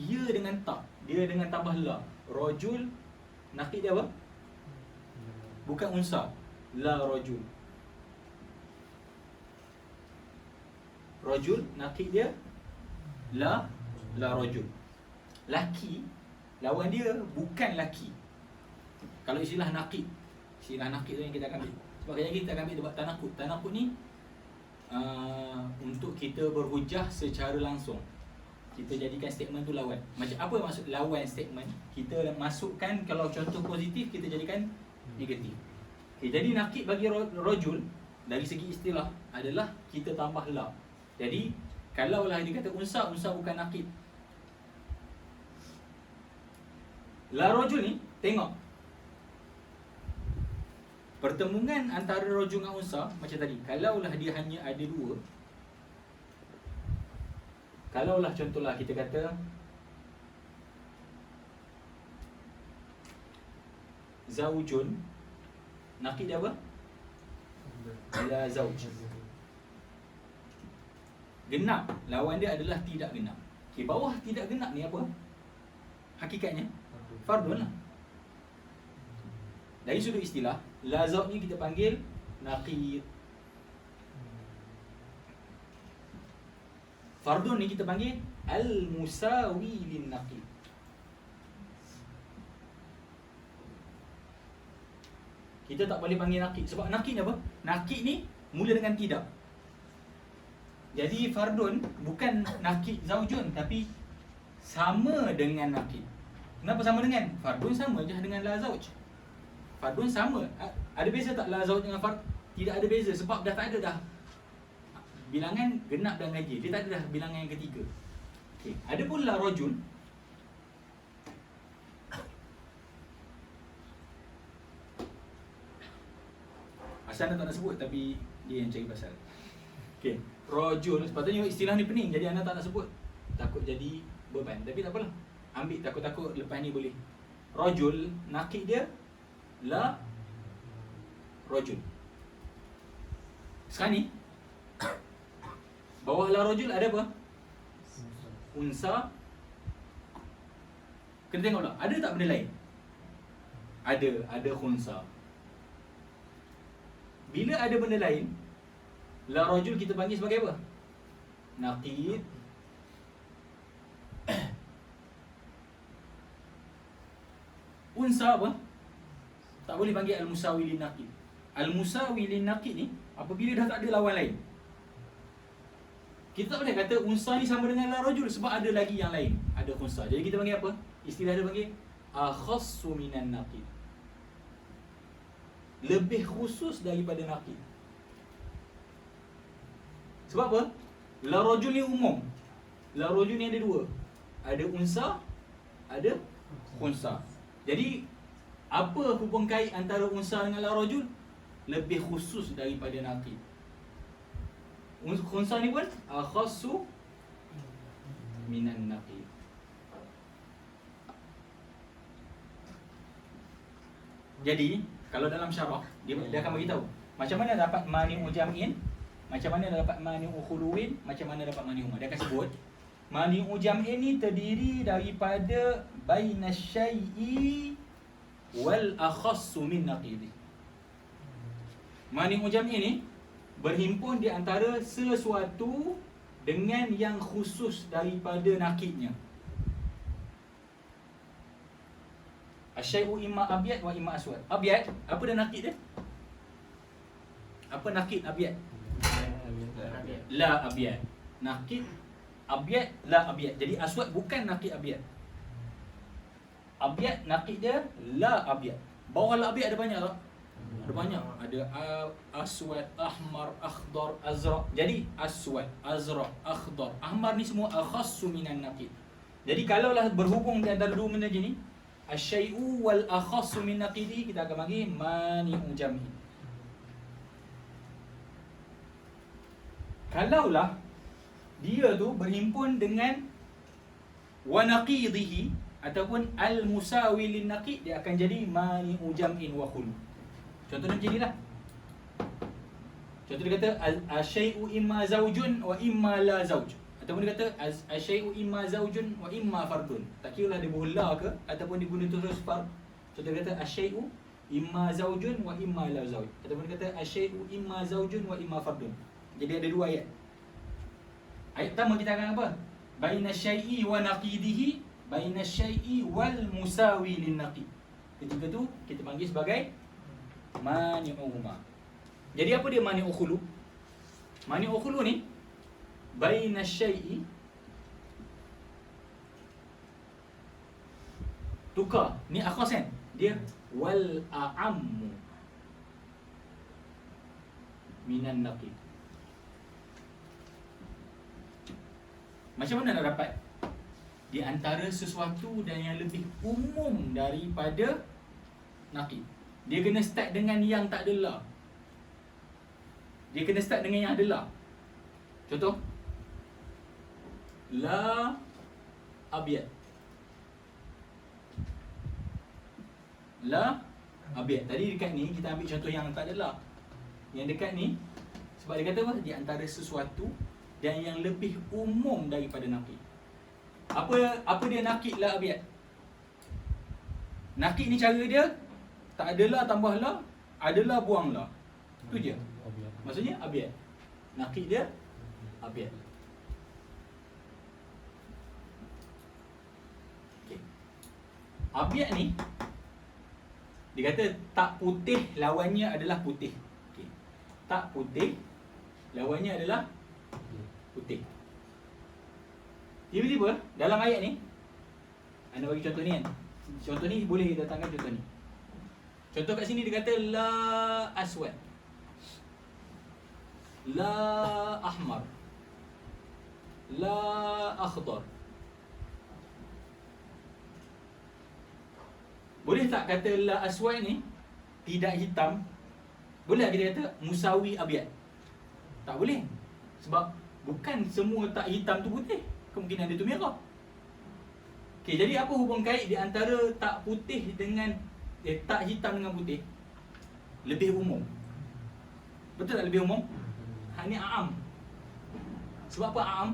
ia dengan tak, dia dengan tambah la. Rajul, naqid dia apa? Bukan unsa. La rajul. Rajul, naqid dia la rajul. Laki, lawan dia bukan laki. Kalau istilah naqid tu yang kita akan ambil. Sebab kali lagi kita akan ambil debat tanaqud. Tanaqud ni untuk kita berhujah secara langsung. Kita jadikan statement tu lawan. Macam apa maksud lawan statement? Kita masukkan, kalau contoh positif kita jadikan negatif. Okay, jadi naqid bagi rajul dari segi istilah adalah kita tambah la. Jadi kalaulah dia kata unsa bukan naqid. La rajul ni, tengok pertemuan antara rajul dengan unsa macam tadi. Kalaulah dia hanya ada dua, kalaulah contohlah kita kata zaujun, naqid dia apa? La zauj. Genap, lawan dia adalah tidak genap. Okay, bawah tidak genap ni apa? Hakikatnya fardun lah. Dari sudut istilah, la zauj ni kita panggil naqid. Fardun ni kita panggil al-musawi lin naqid. Kita tak boleh panggil naqid sebab naqid ni apa? Naqid ni mula dengan tidak. Jadi fardun bukan naqid zaujun tapi sama dengan naqid. Kenapa sama dengan? Fardun sama je dengan la zauj. Fardun sama. Ada beza tak la zauj dengan fard? Tidak ada beza sebab dah tak ada dah bilangan genap dan ganjil. Dia tak ada dah bilangan yang ketiga. Okey, ada pun la rajul. Asal anda tak nak sebut tapi dia yang cari pasal. Okey, rajul sepatutnya istilah ni pening jadi anda tak nak sebut. Takut jadi beban. Tapi tak apalah. Ambil takut-takut lepas ni boleh. Rajul, naqid dia la rajul. Sekarang ni bawah la rajul ada apa? Unsa. Kena tengoklah, ada tak benda lain? Ada khunsa. Bila ada benda lain, la rajul kita panggil sebagai apa? Naqid. Unsa apa? Tak boleh panggil al-musawi lin naqid. Al-musawi lin naqid ni apabila dah tak ada lawan lain. Kita tak boleh kata unsa ni sama dengan la rajul sebab ada lagi yang lain. Ada khunsa. Jadi kita panggil apa? Istilah dia panggil akhassu minan naqid. Lebih khusus daripada naqid. Sebab apa? La rajul ni umum. La rajul ni ada dua. Ada unsa, ada khunsa. Jadi apa hubung kait antara unsa dengan la rajul? Lebih khusus daripada naqid. Khunsa ni pun akhassu minan naqid. Jadi kalau dalam syarah dia akan bagi tahu macam mana dapat mani'u jam'in, macam mana dapat mani'u khuluwin, macam mana dapat mani'u ma. Dia akan sebut mani'u jam'in ni terdiri daripada bainasyai'i wal akhassu min naqidi. Mani'u jam'in ni berhimpun di antara sesuatu dengan yang khusus daripada naqidnya. Asyai'u imma abyad wa imma aswad. Abyad, apa dah naqid dia? Apa naqid abyad? La abyad. Naqid abyad, la abyad. Jadi aswad bukan naqid abyad. Abyad naqid dia la abyad. Bawah la abyad ada banyak tak? Ada banyak. Ada aswad, ahmar, akhdar, azraq. Jadi aswad, azraq, akhdar, ahmar ni semua akhassu minan naqid. Jadi kalaulah berhubung di antara dua benda gini, asyai'u wal akhassu min naqidi, kita akan panggil mani'u jam'i. Kalaulah dia tu berhimpun dengan wa naqidihi ataupun al musawi lin naqid, dia akan jadi mani'u jam'in wa khulu. Contohnya macam inilah. Contoh dia kata asyai'u imma zaujun wa imma la zauj. Ataupun dia kata asyai'u imma zaujun wa imma fardun. Tak kira lah dia bola ke ataupun dia guna terus fard. Contoh dia kata asyai'u imma zaujun wa imma la zauj. Ataupun dia kata asyai'u imma zaujun wa imma fardun. Jadi ada dua ayat. Ayat pertama kita akan apa? Baina syai'i wa naqidihi, baina syai'i wal musawi lin naqid. Ketika tu kita panggil sebagai mani'uhuma. Jadi apa dia mani'u khulu? Mani'u khulu ni baina syai'i, tukar. Ni akhas kan? Dia wal a'ammu minan naqid. Macam mana nak dapat? Di antara sesuatu dan yang lebih umum daripada naqid. Dia kena start dengan yang tak ada la. Dia kena start dengan yang ada la. Contoh, la abyad. La abyad. Tadi dekat ni kita ambil contoh yang tak ada la. Yang dekat ni sebab dia kata apa? Di antara sesuatu dan yang lebih umum daripada naqid. Apa dia naqid la abyad? Naqid ni cara dia tak ada la tambah la, ada la buang la. Itu je. Maksudnya abyad. Naqid dia abyad. Okey. Abyad ni dia kata tak putih lawannya adalah putih. Okey. Tak putih lawannya adalah putih. Tiba-tiba dalam ayat ni anda bagi contoh ni kan. Contoh ni boleh datangkan contoh ni. Contoh kat sini dia kata la aswad, la ahmar, la akhdar. Boleh tak kata la aswad ni tidak hitam? Boleh tak kita kata musawi abyad? Tak boleh. Sebab bukan semua tak hitam tu putih. Kemungkinan dia tu merah. Okey, jadi apa hubung kait di antara tak putih dengan tak hitam dengan putih? Lebih umum. Betul tak lebih umum? Hak ni a'am. Sebab apa a'am?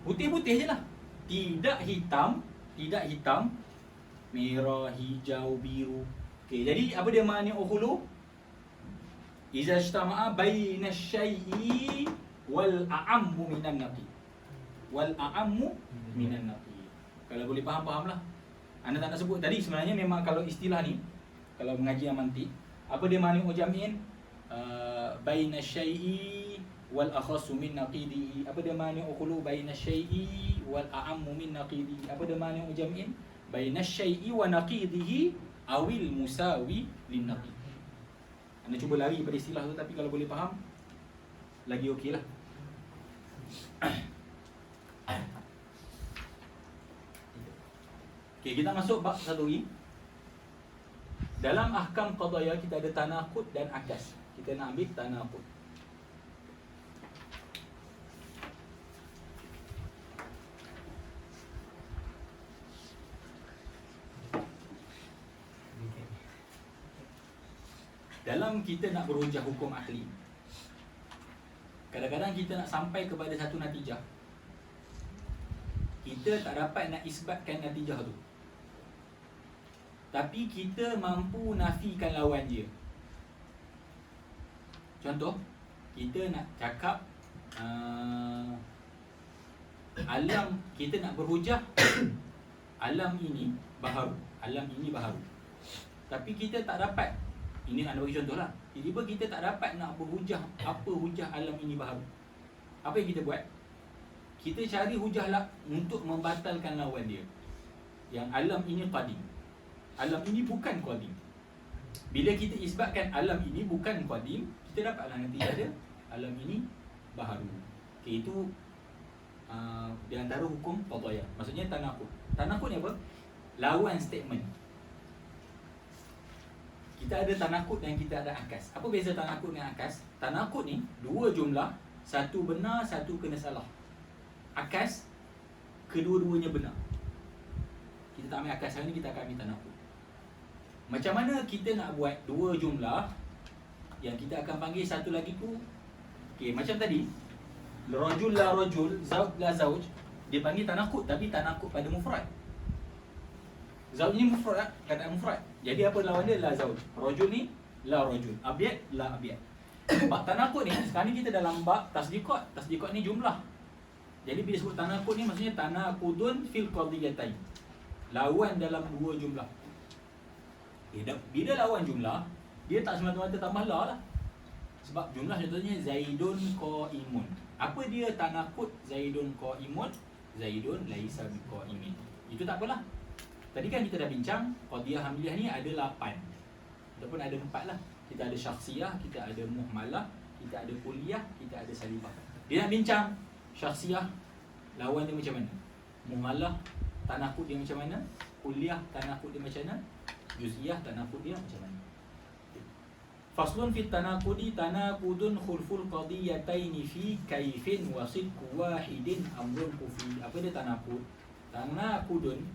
Putih-putih je lah. Tidak hitam, merah, hijau, biru. Okey, jadi apa dia mani'u khulu? Iza ijtama'a baina syai'i wal a'ammu minan naqid. Wal a'ammu minan naqid. Kalau boleh faham-fahamlah. Anda tak nak sebut tadi sebenarnya memang kalau istilah ni kalau mengaji yang mantik, apa dia mani'u jam'in? Baina syai'i wal akhassu min naqidi. Apa dia mani'u khulu? Baina syai'i wal a'ammu min naqidi. Apa dia mani'u jam'in? Baina syai'i wa naqidihi awil musawi lin naqid. Anda cuba lari pada istilah tu, tapi kalau boleh faham lagi okeylah. Okey, kita masuk bab satu lagi. Dalam ahkam qadaya kita ada tanaqud dan akas. Kita nak ambil tanaqud. Dalam kita nak berhujah hukum ahli, kadang-kadang kita nak sampai kepada satu natijah, kita tak dapat nak isbatkan natijah tu, tapi kita mampu nafikan lawan dia. Contoh, kita nak cakap alam, kita nak berhujah alam ini baharu, alam ini baharu, tapi kita tak dapat. Ini anda bagi contoh lah. Tiba-tiba kita tak dapat nak berhujah apa hujah alam ini baharu. Apa yang kita buat? Kita cari hujah lah untuk membatalkan lawan dia. Yang alam ini qadim, alam ini bukan qadim. Bila kita isbatkan alam ini bukan qadim, kita dapatlah nanti ada alam ini baharu. Okay, itu di antara hukum qadaya. Maksudnya tanaqud. Tanaqud ni apa? Lawan statement. Kita ada tanaqud dan kita ada akas. Apa beza tanaqud dengan akas? Tanaqud ni dua jumlah, satu benar, satu kena salah. Akas, kedua-duanya benar. Kita tak ambil akas hari ni, kita akan ambil tanaqud. Macam mana kita nak buat dua jumlah yang kita akan panggil satu lagi tu Okey, macam tadi, rajul la rajul, zauj la zauj, dia panggil tanakut tapi tanakut pada mufrad. Zauj ni mufrad, kataan mufrad. Jadi apa lawan dia? La zauj. Rajul ni la rajul. Abyad la abyad. Bab tanakut ni sekarang ni kita dalam bab tasdiqat. Tasdiqat ni jumlah. Jadi bila sebut tanakut ni maksudnya tanakudun fil qadiyatain. Lawan dalam dua jumlah. Bila lawan jumlah, dia tak semata-mata tambah la lah. Sebab jumlah contohnya Zaidun qaimun. Apa dia tanakut Zaidun qaimun? Zaidun laisa biqaimin. Itu tak apalah. Tadi kan kita dah bincang qadiyah hamliyah ni ada 8. Ataupun ada 4 lah. Kita ada syakhsiyah, kita ada muhmalah, kita ada kulliyah, kita ada salibah. Dia nak bincang syakhsiyah lawan dia macam mana? Muhmalah tanakut dia macam mana? Kulliyah tanakut dia macam mana? Juz'iyah tanakut dia macam mana? Faslun fit tanakudi tanakudun khulful qadiyataini fi kaifin wa sidqu wahidin amrun kufi. Apa dia tanakud? Tanakudun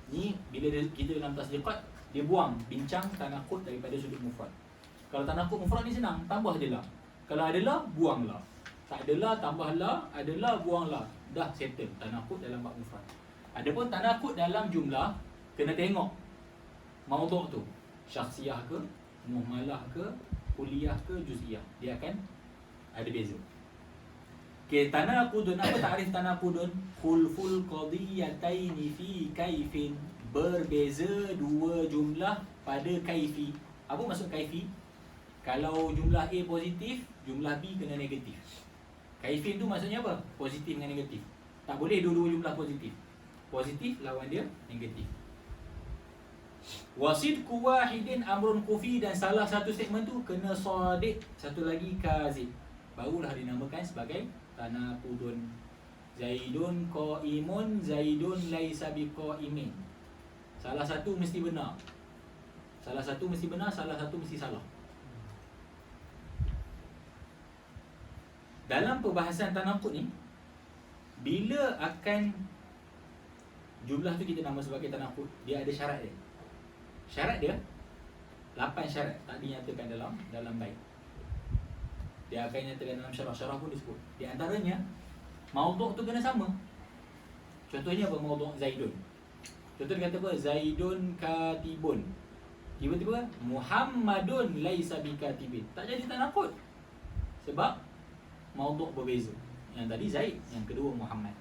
ni bila kita dalam tasdiqat dia buang bincang tanakud daripada sudut mufrad. Kalau tanakud mufrad ni senang, tambah je lah. Kalau ada la, buang la. Tak ada la, tambah la, ada la, buang la. Dah settle tanakud dalam bab mufrad. Adapun tanakud dalam jumlah kena tengok maudhu' tu. Syakhsiyah ke, muhmalah ke, kulliyah ke, juz'iyah. Dia akan ada beza. Okay, tanakudun, apa takrif tanakudun? Khulful qadiyataini fi kaifin. Berbeza dua jumlah pada kaifi. Apa maksud kaifi? Kalau jumlah A positif, jumlah B kena negatif. Kaifin tu maksudnya apa? Positif dengan negatif. Tak boleh dua-dua jumlah positif. Positif lawan dia negatif. Wasidku wahidin amrun kufi, dan salah satu statement tu kena sadiq, satu lagi kazib. Barulah dinamakan sebagai tanakudun. Zaidun qaimun, Zaidun laisa biqaimin. Salah satu mesti benar. Salah satu mesti benar, salah satu mesti salah. Dalam perbahasan tanakud ni, bila akan jumlah tu kita nama sebagai tanakud, dia ada syarat dia. Syarat dia 8 syarat tak dinyatakan dalam bait. Dia akan nyatakan dalam syarah pun disebut. Di antaranya maudhu' tu kena sama. Contohnya apa maudhu' Zaidun? Contoh dia kata apa? Zaidun katibun. Tiba-tiba Muhammadun laisa bikatibin. Tak jadi tanakud. Sebab maudhu' berbeza. Yang tadi Zaid, yang kedua Muhammad.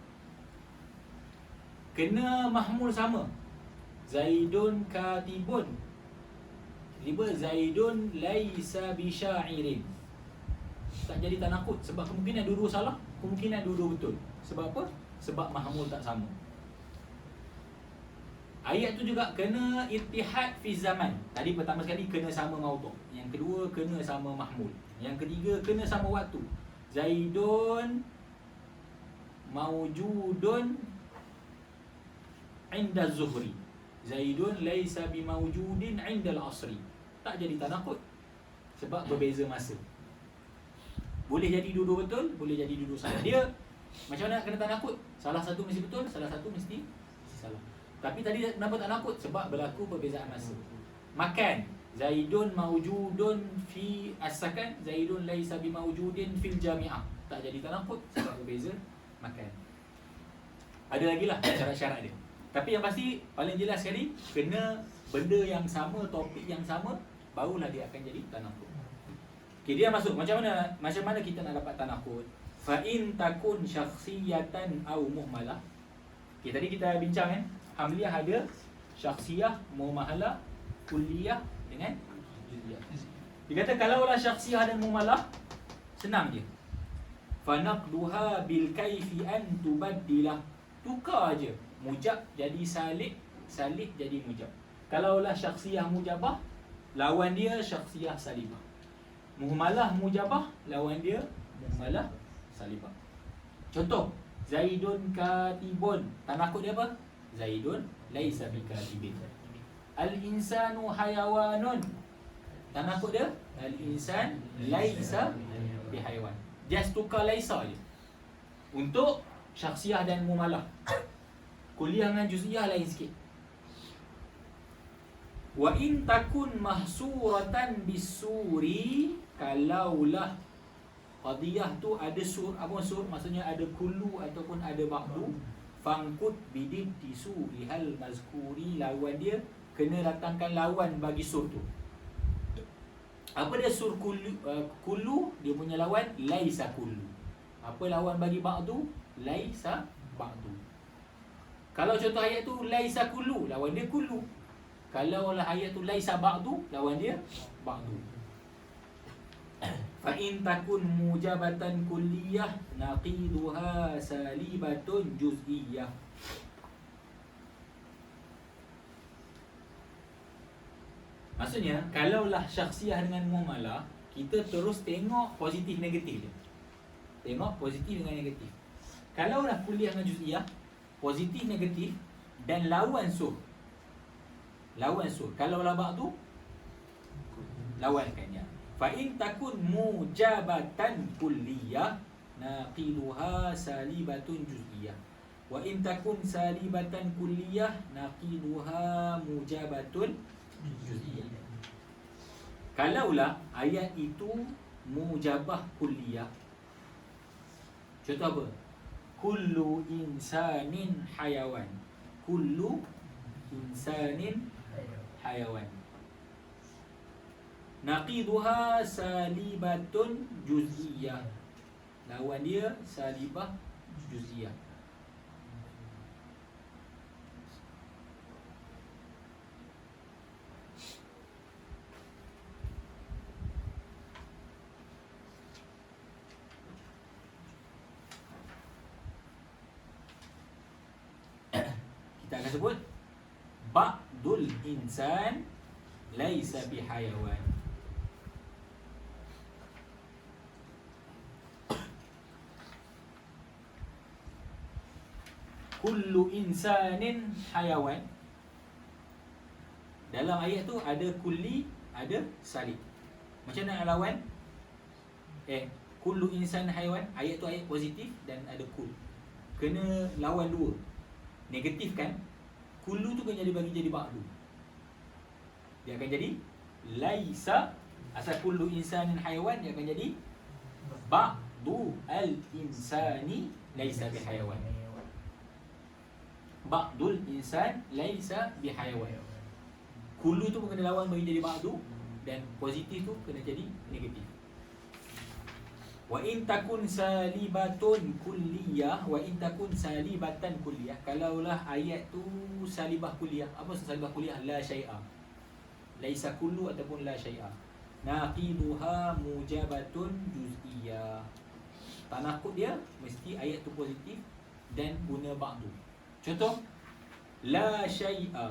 Kena mahmul sama. Zaidun katibun. Tiba Zaidun laisa bisyairin. Tak jadi tanakud sebab kemungkinan dua-dua salah, kemungkinan dua-dua betul. Sebab apa? Sebab mahmul tak sama. Ayat tu juga kena ittihad fi zaman. Tadi pertama sekali kena sama maudhu', yang kedua kena sama mahmul, yang ketiga kena sama waktu. Zaidun mawjudun inda zuhri, Zaidun laisa bimawjudin inda al-asri. Tak jadi tanakud sebab berbeza masa. Boleh jadi dua-dua betul, boleh jadi dua-dua salah. Dia macam mana kena tanakud? Salah satu mesti betul, salah satu mesti salah. Tapi tadi kenapa tak nakut? Sebab berlaku perbezaan masa. Makan, Zaidun mawjudun fi as-sakan, Zaidun laisa bimawjudin fil jami'ah. Tak jadi tanakut sebab berbeza makan. Ada lagi lah syarat-syarat dia. Tapi yang pasti paling jelas sekali, kena benda yang sama, topik yang sama, barulah dia akan jadi tanakut. Okay, dia masuk macam mana kita nak dapat tanakut? Fa in takun syakhsiyatan aw muhmalah. Okay, tadi kita bincang kan, hamliyah ada syakhsiyah, muhmalah, kulliyah dengan juz'iyah. Dia kata kalaulah syakhsiyah dan muhmalah, senang je. Fa naqduha bil kaifi an tubaddilah. Tukar aje. Mujab jadi salik, salik jadi mujab. Kalaulah syakhsiyah mujabah, lawan dia syakhsiyah salibah. Muhmalah mujabah, lawan dia muhmalah salibah. Contoh, Zaidun katibun. Tanakut dia apa? Zaidun laisa bikatibin. Al-insanu hayawanun. Tanakut dia? Al-insan laisa bihayawan. Just tukar laisa je. Untuk syakhsiyah dan muhmalah. Kulliyah dengan juz'iyah lain sikit. Wa in takun mahsuratan bisuri, kalaulah Qadiyah tu ada sur, apa sur? Maksudnya ada kullu ataupun ada ba'du. Fangkut bidid tisu ihal mazkuri, lawan dia kena datangkan lawan bagi sur tu. Apa dia sur kullu? Kullu dia punya lawan laisa kullu. Apa lawan bagi ba'du? Laisa ba'du. Kalau contoh ayat tu laisa kullu, lawan dia kullu. Kalau lah ayat tu laisa ba'du, lawan dia ba'du. Fa in takun mujabatan kulliyah naqiduha salibatun juz'iyah. Maksudnya, kalaulah syakhsiyah dengan muamalah, kita terus tengok positif negatif dia. Tengok positif dengan negatif. Kalaulah kuliah dengan juz'iyah, positif negatif dan lawan sur. Lawan sur. Kalaulah ba'du, lawankannya. Fa in takun mujabatan kulliyah naqiduha salibatun juz'iyah. Wa in takun salibatan kulliyah naqiduha mujabatun juz'iyah. Kalaulah ayat itu mujabah kulliyah, contoh apa? Kullu insanin hayawan. Kullu insanin hayawan. Naqiduha salibatun juz'iyah. Lawan dia salibah juz'iyah. Kita akan sebut ba'dul insan laisa bihayawan. Kullu insanin hayawan. Dalam ayat tu ada kulli, ada salib. Macam mana nak lawan? Kullu insan hayawan, ayat tu ayat positif dan ada kul. Kena lawan dua. Negatif kan? Kullu tu kena jadi ba'du. Dia akan jadi laisa. Asal kullu insanin hayawan, dia akan jadi ba'du al-insani laisa bihayawan. Ba'dul insan laisa bihayawan. Kullu tu pun kena lawan bagi jadi ba'du, dan positif tu kena jadi negatif. Wa in takun salibatun kulliyah, wa in takun salibatan kulliyah. Kalaulah ayat tu salibah kulliyah. Apa maksud salibah kulliyah? La syai'a. Laisa kullu ataupun la syai'a. Naqiduha mujabatun juz'iyah. Tanakut dia mesti ayat tu positif dan guna ba'du. Contoh, la syai'a.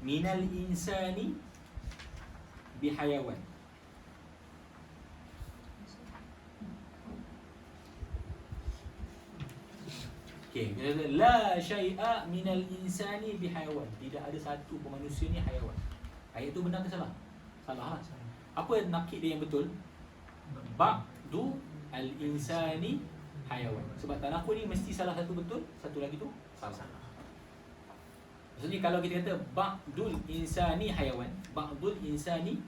Minal insani bihayawan. Okey, la syai'a minal insani bihayawan. Tidak ada satu pun manusia ni hayawan. Ayat tu benar ke salah? Salah lah. Apa nakid dia yang betul? Ba'du al-insani hayawan. Sebab tanakut ni mesti salah satu betul, satu lagi tu salah. Maksudnya kalau kita kata ba'dul insani hayawan, ba'dul insani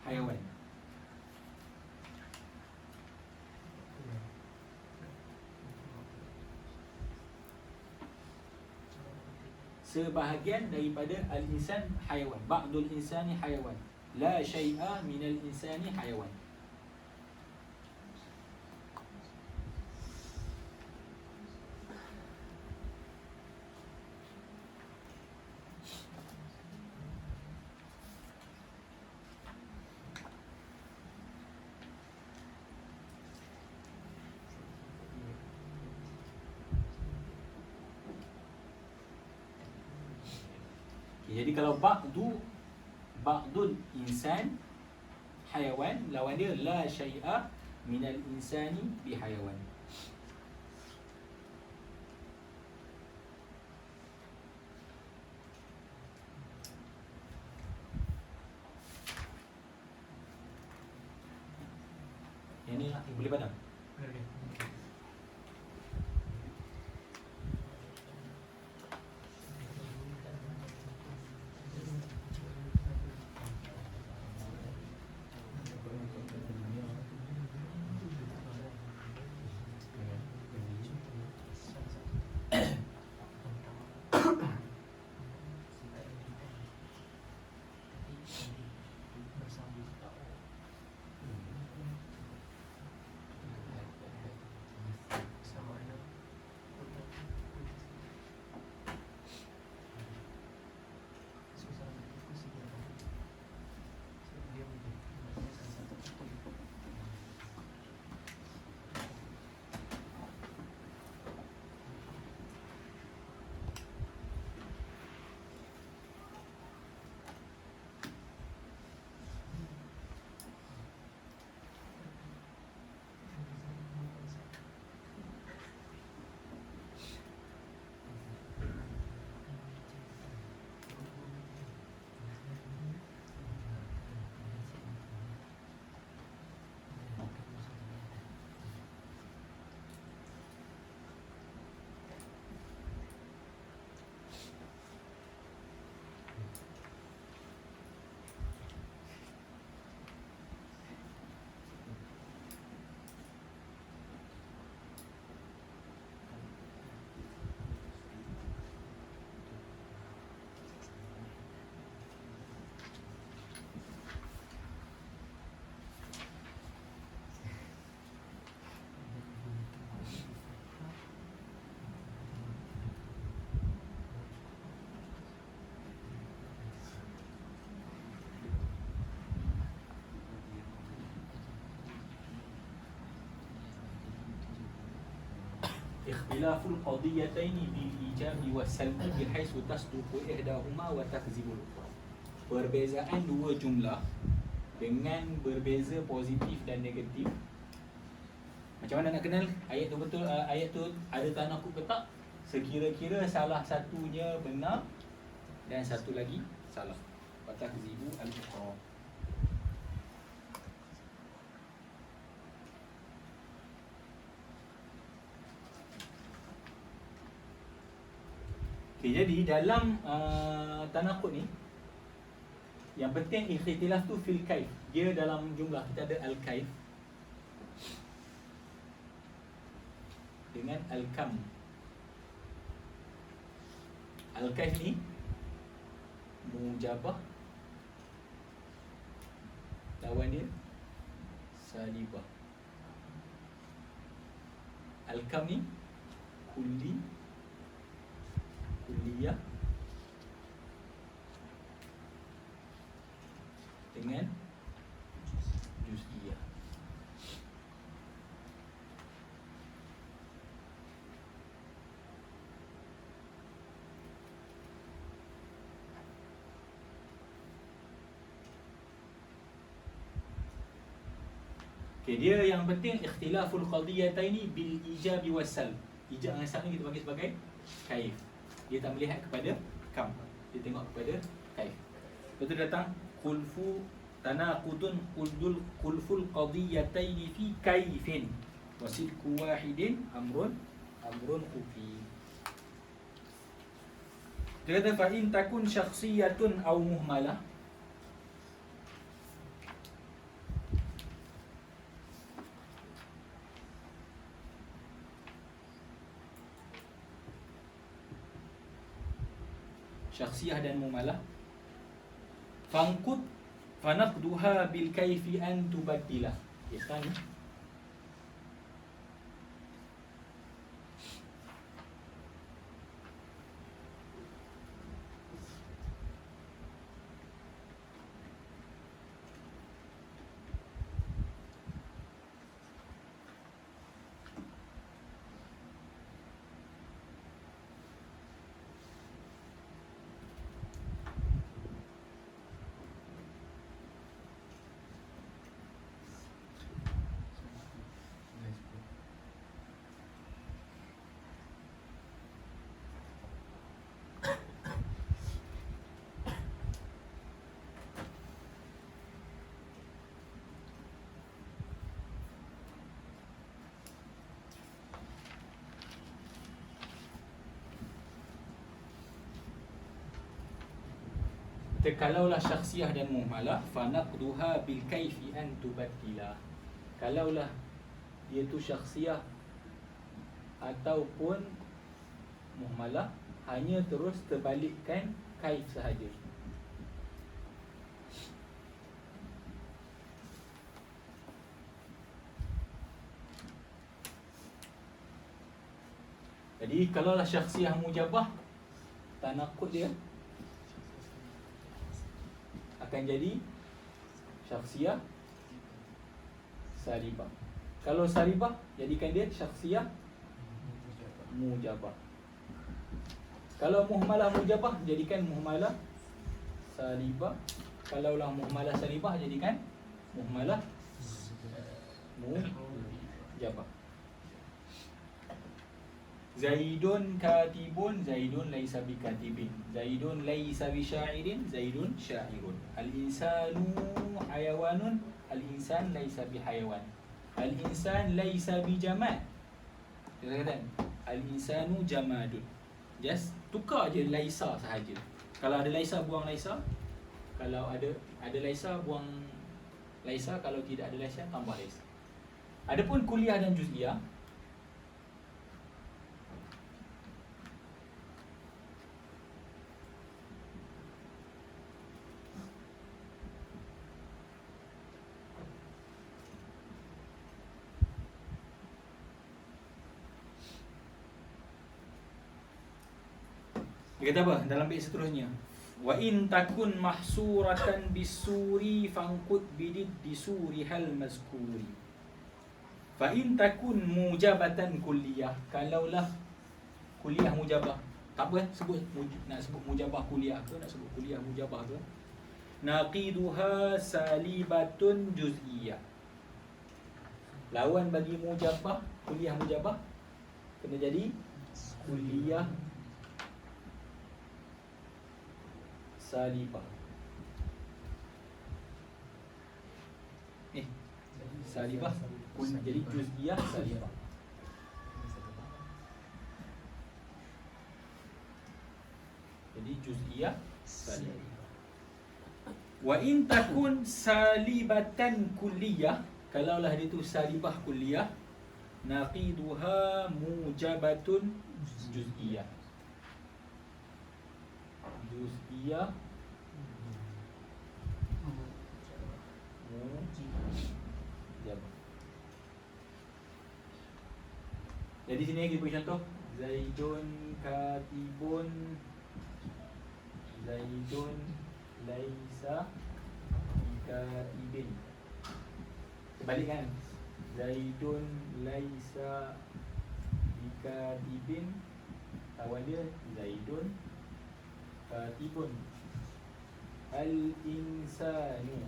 hayawan. Sebahagian daripada al-insan hayawan. Ba'dul insani hayawan. La syai'a minal insani hayawan. Jadi kalau ba'dul insan hayawan, lawan dia la syai'a minal insani bihayawan. Yang ni boleh padam? ikhtilaful qadiyataini bil ijabi was salbi bihaisu tasduqu ihdahuma wa takzibul ukhra. Perbezaan dua jumlah dengan berbeza positif dan negatif. Macam mana nak kenal ayat tu betul, ayat tu ada tanakub ke tak? Sekira-kira salah satunya benar dan satu lagi salah. Wa takzibu al-ukhra. Okay, jadi dalam tanakub ni yang penting ikhtilaf tu fil kaif. Dia dalam jumlah kita ada al-kaif dengan al-kam. Al-kaif ni mujabah, lawan dia salibah. Al-kam ni kulli, kulliyah dengan juz'iyah. Okay, dia yang penting ikhtilaful qadiyataini bil ijabi was salb. Ijab dengan salb ni kita panggil sebagai kaif. Dia tak melihat kepada kam, dia tengok kepada kaif. Lepas tu datang khulfu tanaqudun khulful qadiyataini fi kaifin wasidku wahidin amrun khufi. Dia kata fa in takun syakhsiyatun aw muhmalah. Syakhsiyah dan mumalah. Fangkut fanaqduha bil kaifi an tubaddilah. Okay, sekarang ni kalaulah syakhsiyah dan muhmalah fanaqduha bil kaifi an tubaddila. Kalaulah dia tu syakhsiyah ataupun muhmalah, hanya terus terbalikkan kaif sahaja. Jadi kalaulah syakhsiyah mujabah, tanaqud dia akan jadi syakhsiyah salibah. Kalau salibah, jadikan dia syakhsiyah mujabah. Kalau muhmalah mujabah, jadikan muhmalah salibah. Kalaulah muhmalah salibah, jadikan muhmalah mujabah. Zaidun katibun, Zaidun laisa bikatibin. Zaidun laisa bisyairin, Zaidun syairun. Al-insanu hayawanun, al-insan laisa bihayawan. Al-insan laisa bijamad. Kita kata al-insanu jamadun. Just tukar je laisa sahaja. Kalau ada laisa, buang laisa. Kalau ada laisa, buang laisa. Kalau tidak ada laisa, tambah laisa. Adapun kuliah dan juz'iyah, dia kata apa dalam bait seterusnya? Wa in takun mahsuratan bisuri fangkut bidid disuri hal mazkuri. Fa in takun mujabatan kulliyah, kalaulah kuliah mujabah. Tak apa sebut nak sebut mujabah kuliah ke, nak sebut kuliah mujabah ke. Naqiduha salibatun juz'iyah. Lawan bagi mujabah, kuliah mujabah kena jadi kuliah salibah. Salibah jadi juz'iyah salibah. Jadi juz'iyah salibah. Wa in takun salibatan kulliyah, kalaulah dia tu salibah kulliyah, naqiduha mujabatun juz'iyah. Juz'iyah mujabah. Jadi sini kita beri contoh. Zaidun katibun, Zaidun laisa katibin. Sebalikkan, Zaidun laisa katibin, lawan dia Zaidun katibun. Al-insanu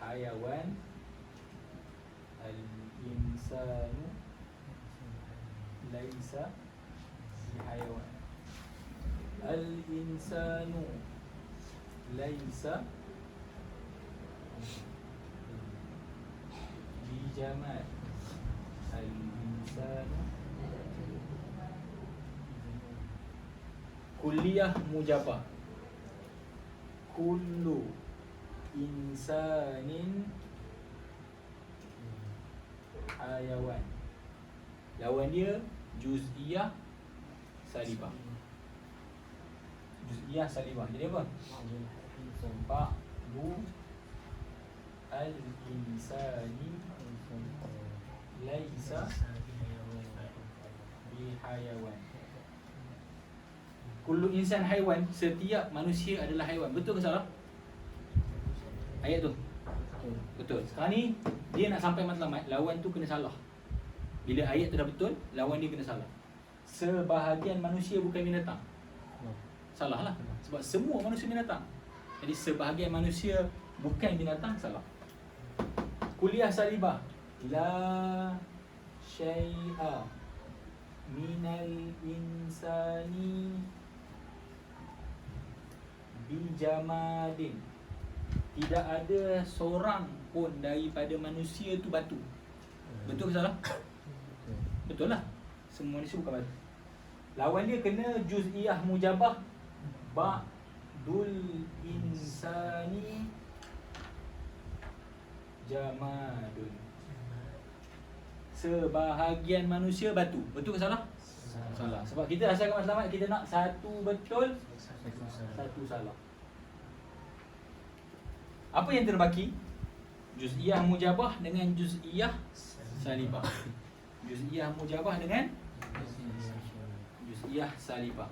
hayawan, al-insanu laisa hayawan. Al-insanu laisa bijamal. Al-insanu kulliyah mujabah. Kullu insanin hayawan. Lawan dia juz'iyah salibah. Juz'iyah salibah. Jadi apa? Ba'du al-insani laisa bihayawan. Kullu insan haiwan, setiap manusia adalah haiwan. Betul ke salah? Ayat tu. Betul. Sekarang ni dia nak sampai matlamat, lawan tu kena salah. Bila ayat tu dah betul, lawan dia kena salah. Sebahagian manusia bukan binatang. Salah lah. Sebab semua manusia binatang. Jadi sebahagian manusia bukan binatang, salah. Kuliah salibah. La syai'a minal insani bijamadin. Tidak ada seorang pun daripada manusia tu batu. Betul ke salah? Betul lah. Semua manusia bukan batu. Lawan dia kena juz'iyah mujabah. Ba'dul insani jamadun. Sebahagian manusia batu. Betul ke salah? Salah. Sebab kita asalkan matlamat, kita nak satu betul, satu salah. Apa yang terbaki? Juz'iyah mujabah dengan juz'iyah salibah. Juz'iyah mujabah dengan juz'iyah salibah.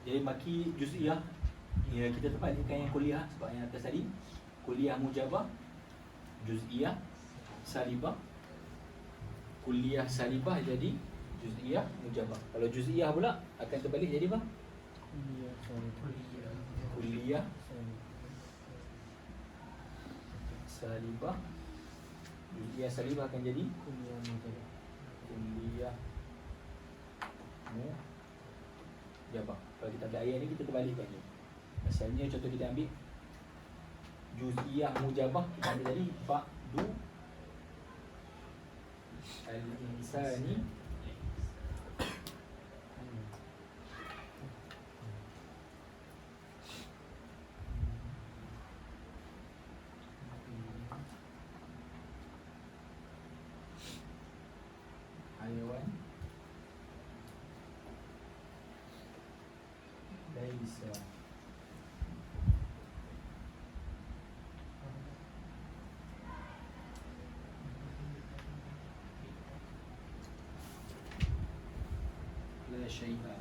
Jadi maki juz'iyah ya, kita terbalikkan yang kuliah sebab yang atas tadi kuliah mujabah, juz'iyah salibah. Kuliah salibah jadi juz'iyah mujabah. Kalau juz'iyah pula akan terbalik jadi apa? Kuliah salibah. Juz'iyah salibah akan jadi kuliah mujabah. Kalau kita ambil ayat ni kita terbalikkan je. Asalnya contoh kita ambil juz'iyah mujabah, kita ambil tadi ba'du al-insani hayawan laisa la syai'a.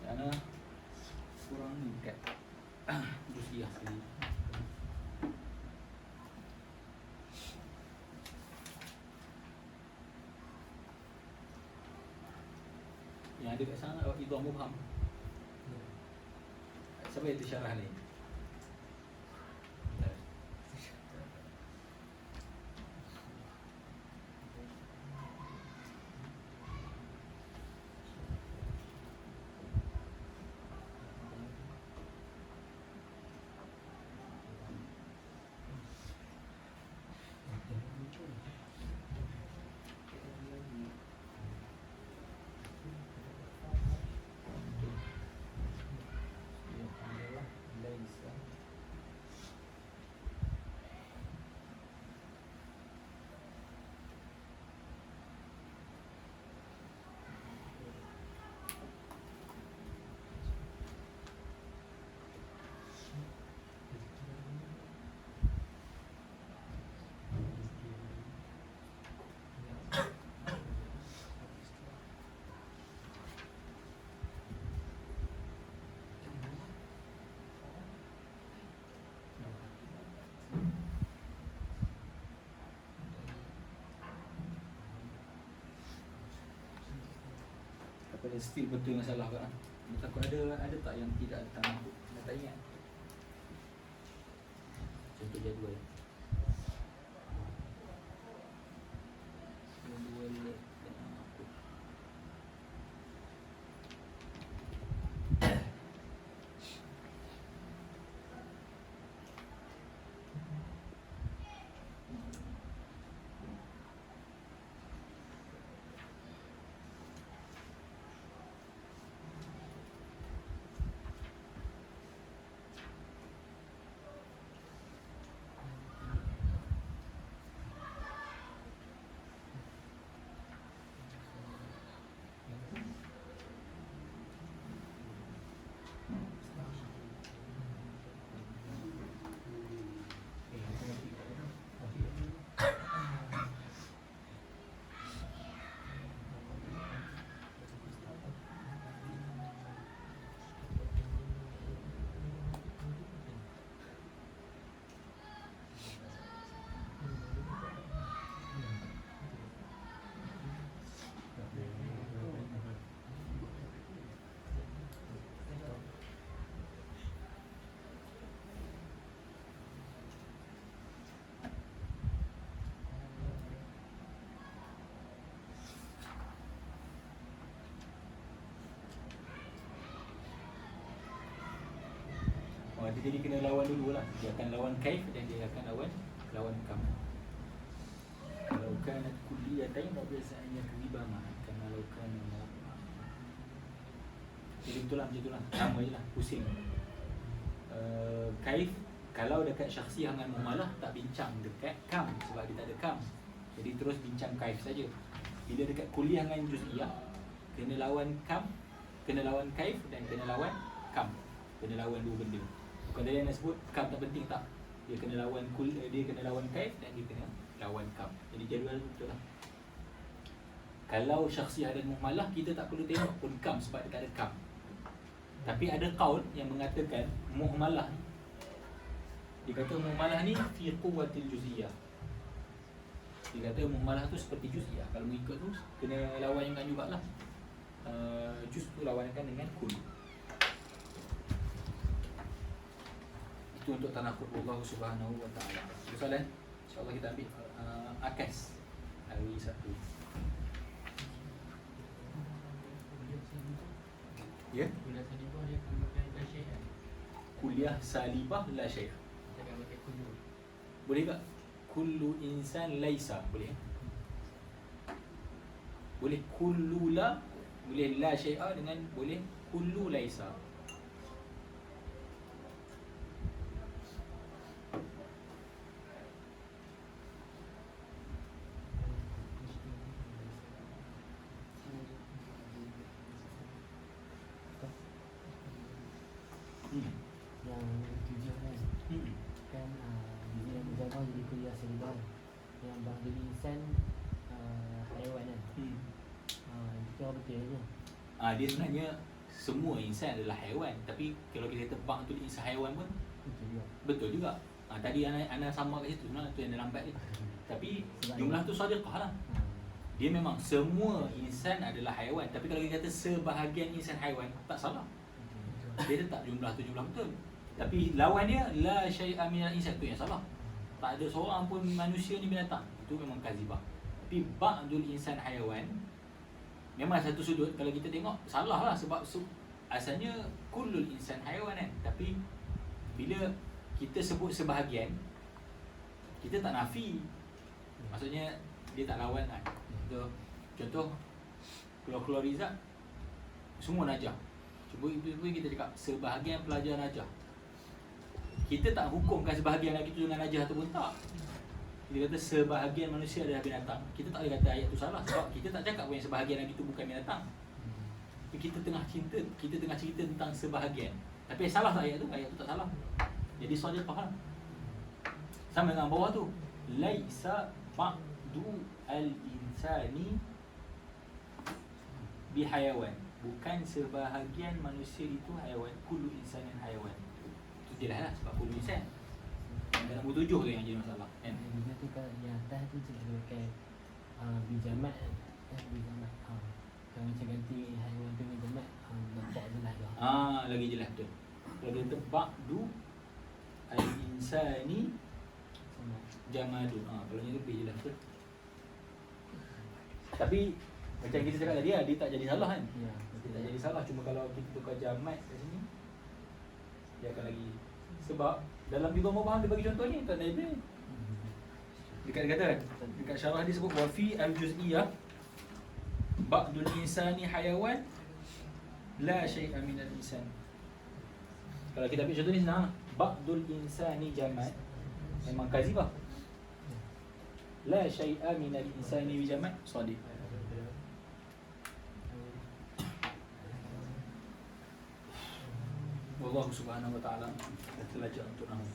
Ana kurang ni dekat juz'iyah sekali. Yang ada kat sana idham mubham. Siapa yang tersyarah ni? Pada still betul masalah kan. Takut ada tak yang tidak ada tanah tu. Tak ingat. Contoh jadual. Jadual Jadi kena lawan dulu lah. Dia akan lawan kaif dan dia akan lawan kam. Kalau kanat kulliyatain biasanya riba ma'an kalau kana. Jadi betul lah macam tu lah. Sama je lah, pusing. Kaif kalau dekat syakhsiyah dengan mumalah tak bincang dekat kam sebab dia tak ada kam. Jadi terus bincang kaif saja. Bila dekat kuliah dengan juz'iyah kena lawan kam, kena lawan kaif dan kena lawan kam. Kena lawan dua benda. Bukan dia yang nak sebut kam tak penting tak. Dia kena lawan dia kena lawan kaif dan dia kena lawan kam. Jadi jadual tu betul lah. Kalau syakhsiyah dan mumalah kita tak perlu tengok pun kam sebab dia tak ada kam. Tapi ada qaul yang mengatakan muhmalah ni, dia kata muhmalah ni fi quwwatil juz'iyah. Dia kata muhmalah tu seperti juz'iyah. Kalau mengikut tu kena lawankan jugalah. Juz tu lawankan dengan kul. Itu untuk tanaqud Allah Subhanahu wa taala. Soalan insya-Allah kita ambil akas hari Sabtu. Ya? Kuliah salibah dia akan pakai la syai'an. Kuliah salibah la syai'. Dia akan pakai kullu. Boleh tak? Kullu insan laisa. Boleh? Boleh kullu la, boleh la syai'a dengan boleh kullu laisa. Yang tujuh kan. Kan bila menjawab jadi kuliah salibah. Yang ba'dul insan haiwan kan. Itu apa betul je? Dia sebenarnya semua insan adalah haiwan. Tapi kalau kita tebak tu insan haiwan pun Betul juga. betul juga. Tadi ana sama kat situ sebenarnya tu yang dia lambat ni. Tapi Sebab jumlah tu sadiqah lah. Dia memang semua insan adalah haiwan. Tapi kalau kita kata sebahagian insan haiwan, tak salah. Dia letak jumlah tu jumlah betul. Tapi lawan dia la syai'a minal insan, tu yang salah. Tak ada seorang pun manusia ni binatang. Itu memang kazibah. Tapi ba'dul insan haiwan memang satu sudut kalau kita tengok salah lah sebab asalnya kullul insan haiwan kan. Tapi bila kita sebut sebahagian, kita tak nafi. Maksudnya dia tak lawan kan. Contoh keluar Rizal semua najah. Cuba kita cakap sebahagian pelajar najah. Kita tak hukumkan sebahagian lagi tu dengan najah ataupun tak. Dia kata sebahagian manusia adalah binatang. Kita tak boleh kata ayat tu salah sebab kita tak cakap pun yang sebahagian lagi tu bukan binatang. Tapi kita tengah cerita tentang sebahagian. Tapi salah tak ayat tu? Ayat tu tak salah. Jadi soal dia faham. Sama dengan bawah tu. Laisa ba'du al-insani bihayawan. Bukan sebahagian manusia itu haiwan. Kullu insanin haiwan. Itu jelas lah sebab kullu insan. Dalam nombor 7 tu yang jadi masalah kan? Bila tu kalau yang atas tu dia pakai bijamat bijamat. Kalau macam ganti haiwan tu bijamat nampak jelas dah. Lagi jelas betul. Kalau dia tebak du al-insani Sama. jamadun. Kalau ni lebih jelas betul. Tapi macam kita cakap tadi dia tak jadi salah kan? Ya. Dia tak jadi salah, cuma kalau kita tukar jamat kat sini dia akan lagi. Sebab dalam Bidhah Mubham dia bagi contoh ni, tak ada ibn. Dekat dia kata kan, dekat syarah dia sebut wa fi al-juz'iyah ba'dul insani hayawan la syai'a minal insan. Kalau kita ambil contoh ni senang, ba'dul insani jamat memang kazibah. La syai'a minal insani bi jamat sadiq. Wallahu subhanahu wa ta'ala telah untuk nama.